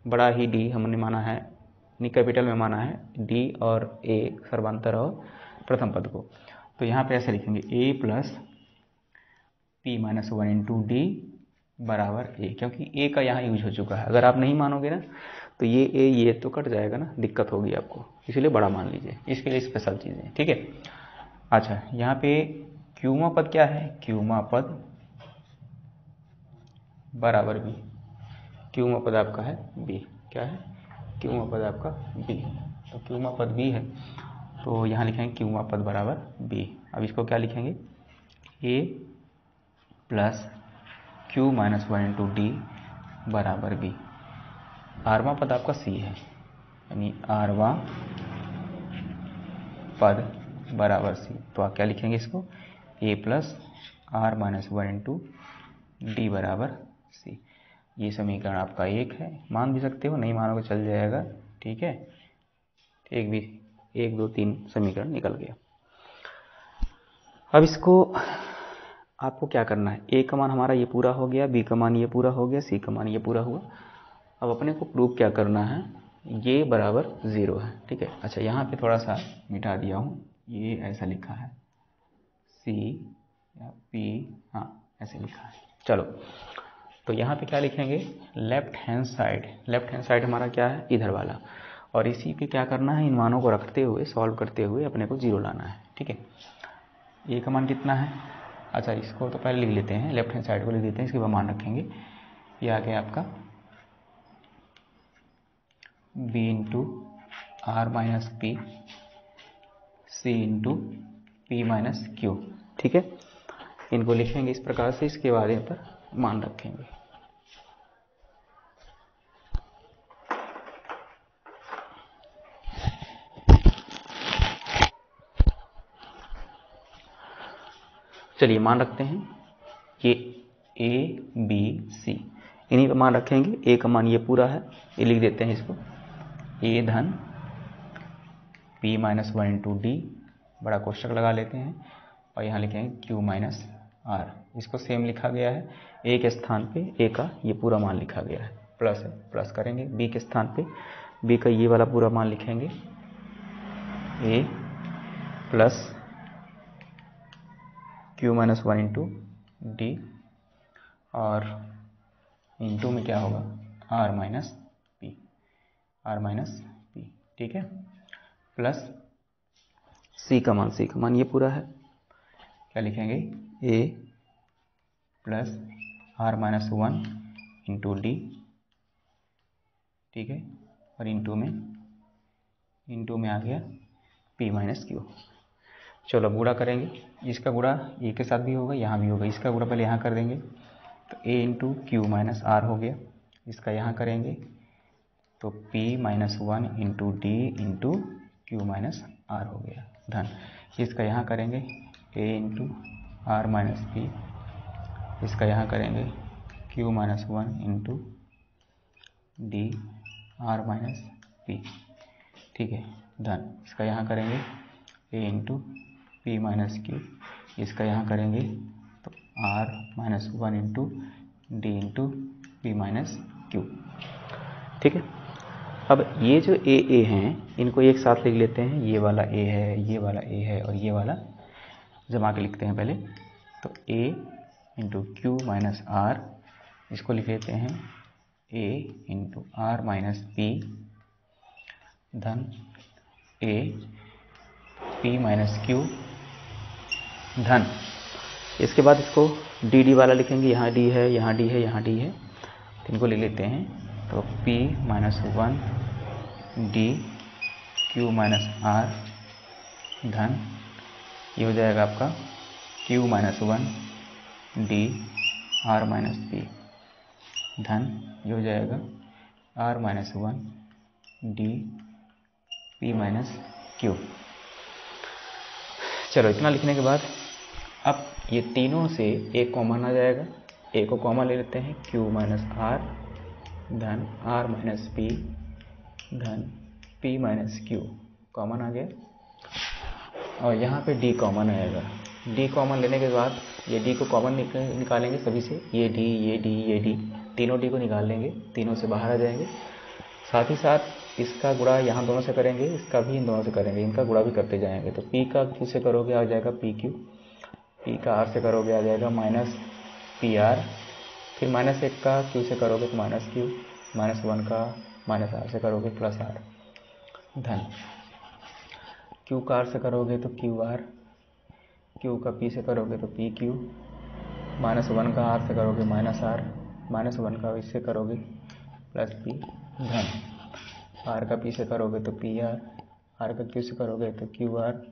बड़ा ही डी हमने माना है, यानी कैपिटल में माना है डी और ए सर्वांतर और प्रथम पद को। तो यहाँ पे ऐसे लिखेंगे A plus P minus 1 into D बराबर ए, क्योंकि ए का यहाँ यूज हो चुका है। अगर आप नहीं मानोगे ना तो ये तो कट जाएगा ना, दिक्कत होगी आपको, इसलिए बड़ा मान लीजिए, इसके लिए स्पेशल चीज़ें। ठीक है, अच्छा यहाँ पे क्यूमा पद क्या है, क्यूमा पद बराबर बी, क्यूमा पद आपका है बी, क्या है क्यूमा पद आपका बी, तो क्यूमा पद बी है, तो यहाँ लिखेंगे क्यूमा पद बराबर बी। अब इसको क्या लिखेंगे, A plus Q minus 1 into D बराबर बी। आरवा पद आपका सी है, यानी आरवा पद बराबर सी, तो आप क्या लिखेंगे इसको, A plus R minus 1 into D बराबर सी। ये समीकरण आपका 1 है, मान भी सकते हो, नहीं मानोगे चल जाएगा। ठीक है, 1 2 3 समीकरण निकल गया। अब इसको आपको क्या करना है, ए का मान हमारा ये पूरा हो गया, बी का मान ये पूरा हो गया, सी का मान ये पूरा हुआ। अब अपने को प्रूव क्या करना है, ये बराबर 0 है। ठीक है, अच्छा यहाँ पे थोड़ा सा मिटा दिया हूँ, ये ऐसा लिखा है सी या पी, हाँ ऐसे लिखा है। चलो, तो यहाँ पे क्या लिखेंगे, लेफ्ट हैंड साइड हमारा क्या है, इधर वाला, और इसी पे क्या करना है, इन मानों को रखते हुए सॉल्व करते हुए अपने को 0 लाना है। ठीक है, ए का मान कितना है, अच्छा इसको तो पहले लिख लेते हैं, लेफ्ट हैंड साइड को लिख देते हैं, इसके बाद मान रखेंगे। ये आ गया आपका B into R minus P, C into P minus Q. ठीक है, इनको लिखेंगे इस प्रकार से, इसके बाद यहाँ पर मान रखेंगे। चलिए मान रखते हैं, ये ए बी सी, इन्हीं पर मान रखेंगे। ए का मान ये पूरा है, ये लिख देते हैं इसको, ए धन पी माइनस 1 इंटू डी, बड़ा कोष्टक लगा लेते हैं, और यहाँ लिखेंगे क्यू माइनस आर। इसको सेम लिखा गया है, ए के स्थान पे ए का ये पूरा मान लिखा गया है, प्लस है, प्लस करेंगे। बी के स्थान पे बी का ये वाला पूरा मान लिखेंगे, A plus Q minus 1 into D, और इंटू में क्या होगा, आर माइनस पी, ठीक है, प्लस सी का मान ये पूरा है, क्या लिखेंगे, A plus R minus 1 into D, ठीक है, और इंटू में आ गया पी माइनस क्यू। चलो गुणा करेंगे, इसका गुणा ए के साथ भी होगा, यहाँ भी होगा, इसका गुणा पहले यहाँ कर देंगे, तो A into Q minus R हो गया, इसका यहाँ करेंगे तो p minus 1 into D into Q minus R हो गया धन। इसका यहाँ करेंगे a into R minus P, इसका यहाँ करेंगे q minus 1 into D R minus P, ठीक है धन। इसका यहाँ करेंगे a into P minus Q, इसका यहाँ करेंगे तो r minus 1 into D into P minus Q, ठीक है। अब ये जो ए हैं इनको एक साथ लिख लेते हैं, ये वाला a है, ये वाला a है और ये वाला जमा के लिखते हैं पहले। तो a into Q minus R, इसको लिख लेते हैं a into R minus P धन a p माइनस क्यू धन। इसके बाद इसको डी वाला लिखेंगे, यहाँ डी है, यहाँ डी है, यहाँ डी है, तो इनको लिख लेते हैं। तो p minus 1 D Q minus R धन ये हो जाएगा आपका q minus 1 D R minus P धन ये हो जाएगा r minus 1 D P minus Q. चलो इतना लिखने के बाद अब ये तीनों से एक कॉमन आ जाएगा, ए को कॉमन ले लेते हैं, q माइनस आर धन r माइनस पी धन p माइनस क्यू कॉमन आ गया। और यहाँ पे d कॉमन आएगा, d कॉमन लेने के बाद ये d को कॉमन निकालेंगे सभी से, ये d ये d ये d, तीनों d को निकाल लेंगे, तीनों से बाहर आ जाएंगे। साथ ही साथ इसका गुणा यहाँ दोनों से करेंगे, इसका भी इन दोनों से करेंगे, इनका गुणा भी करते जाएंगे। तो p का q से करोगे आ जाएगा पी क्यू, p का r से करोगे आ जाएगा माइनस पी आर, फिर माइनस 1 का q से करोगे तो माइनस क्यू, माइनस 1 का माइनस r से करोगे प्लस r धन q का r से करोगे तो क्यू आर, q का p से करोगे तो पी क्यू, माइनस 1 का r से करोगे माइनस r, माइनस 1 का इससे करोगे प्लस p धन r का p से करोगे तो पी आर, r का q से करोगे तो क्यू आर,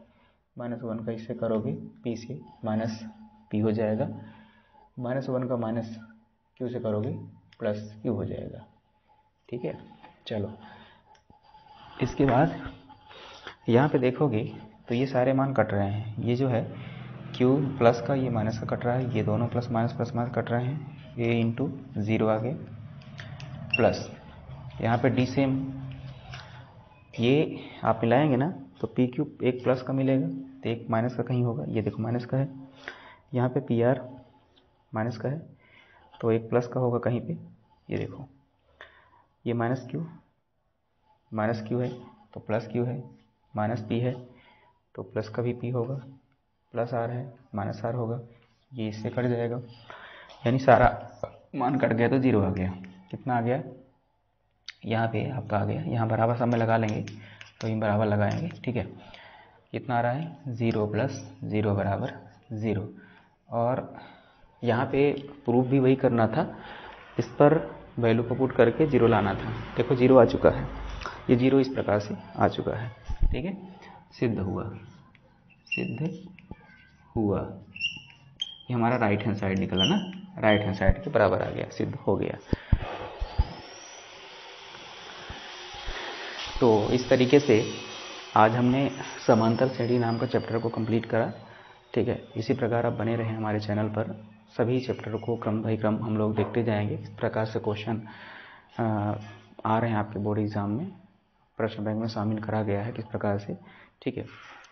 माइनस 1 का इससे करोगे p से माइनस p हो जाएगा, माइनस 1 का माइनस q से करोगे प्लस q हो जाएगा, ठीक है। चलो इसके बाद यहाँ पे देखोगे तो ये सारे मान कट रहे हैं, ये जो है q प्लस का ये माइनस का कट रहा है, ये दोनों प्लस माइनस कट रहे हैं, a इंटू 0 आ गए प्लस यहाँ पे d सेम, ये आप मिलाएंगे ना तो पी क्यू एक प्लस का मिलेगा तो एक माइनस का कहीं होगा, ये देखो माइनस का है, यहाँ पे पी आर माइनस का है तो एक प्लस का होगा कहीं पे, ये देखो ये माइनस क्यू है तो प्लस क्यू है, माइनस पी है तो प्लस का भी पी होगा, प्लस आर है माइनस आर होगा, ये इससे कट जाएगा, यानी सारा मान कट गया तो 0 आ गया। कितना आ गया यहाँ पे आपका आ गया, यहाँ बराबर सब में लगा लेंगे तो इन बराबर लगाएंगे, ठीक है। कितना आ रहा है 0 प्लस 0 बराबर 0, और यहाँ पे प्रूफ भी वही करना था, इस पर वैल्यू को पुट करके 0 लाना था। देखो 0 आ चुका है, ये 0 इस प्रकार से आ चुका है, ठीक है। सिद्ध हुआ ये हमारा राइट हैंड साइड निकला ना, राइट हैंड साइड के बराबर आ गया, सिद्ध हो गया। तो इस तरीके से आज हमने समांतर श्रेणी नाम का चैप्टर को कंप्लीट करा, ठीक है। इसी प्रकार आप बने रहें हमारे चैनल पर, सभी चैप्टर को क्रम बाई क्रम हम लोग देखते जाएंगे। इस प्रकार से क्वेश्चन आ रहे हैं आपके बोर्ड एग्जाम में, प्रश्न बैंक में शामिल करा गया है किस प्रकार से, ठीक है।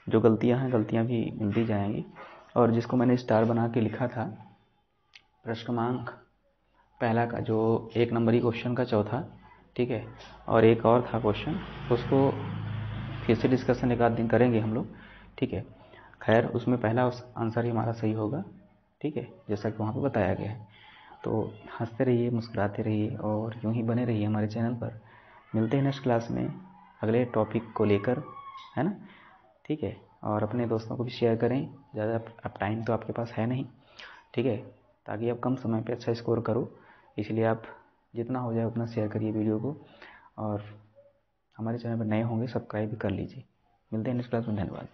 जो गलतियां हैं गलतियां भी मिलती जाएंगी, और जिसको मैंने स्टार बना के लिखा था प्रश्न क्रमांक पहला का जो 1 नंबरी क्वेश्चन का चौथा, ठीक है, और एक और था क्वेश्चन, उसको फिर से डिस्कशन एक आध दिन करेंगे हम लोग, ठीक है। खैर उसमें पहला आंसर ही हमारा सही होगा, ठीक है, जैसा कि वहाँ पे बताया गया है। तो हंसते रहिए, मुस्कुराते रहिए और यूं ही बने रहिए हमारे चैनल पर। मिलते हैं नेक्स्ट क्लास में अगले टॉपिक को लेकर, है ना, ठीक है। और अपने दोस्तों को भी शेयर करें, ज़्यादा अब टाइम तो आपके पास है नहीं, ठीक है, ताकि आप कम समय पे अच्छा स्कोर करो, इसलिए आप जितना हो जाए उतना शेयर करिए वीडियो को, और हमारे चैनल पर नए होंगे सब्सक्राइब भी कर लीजिए। मिलते हैं नेक्स्ट क्लास में, धन्यवाद।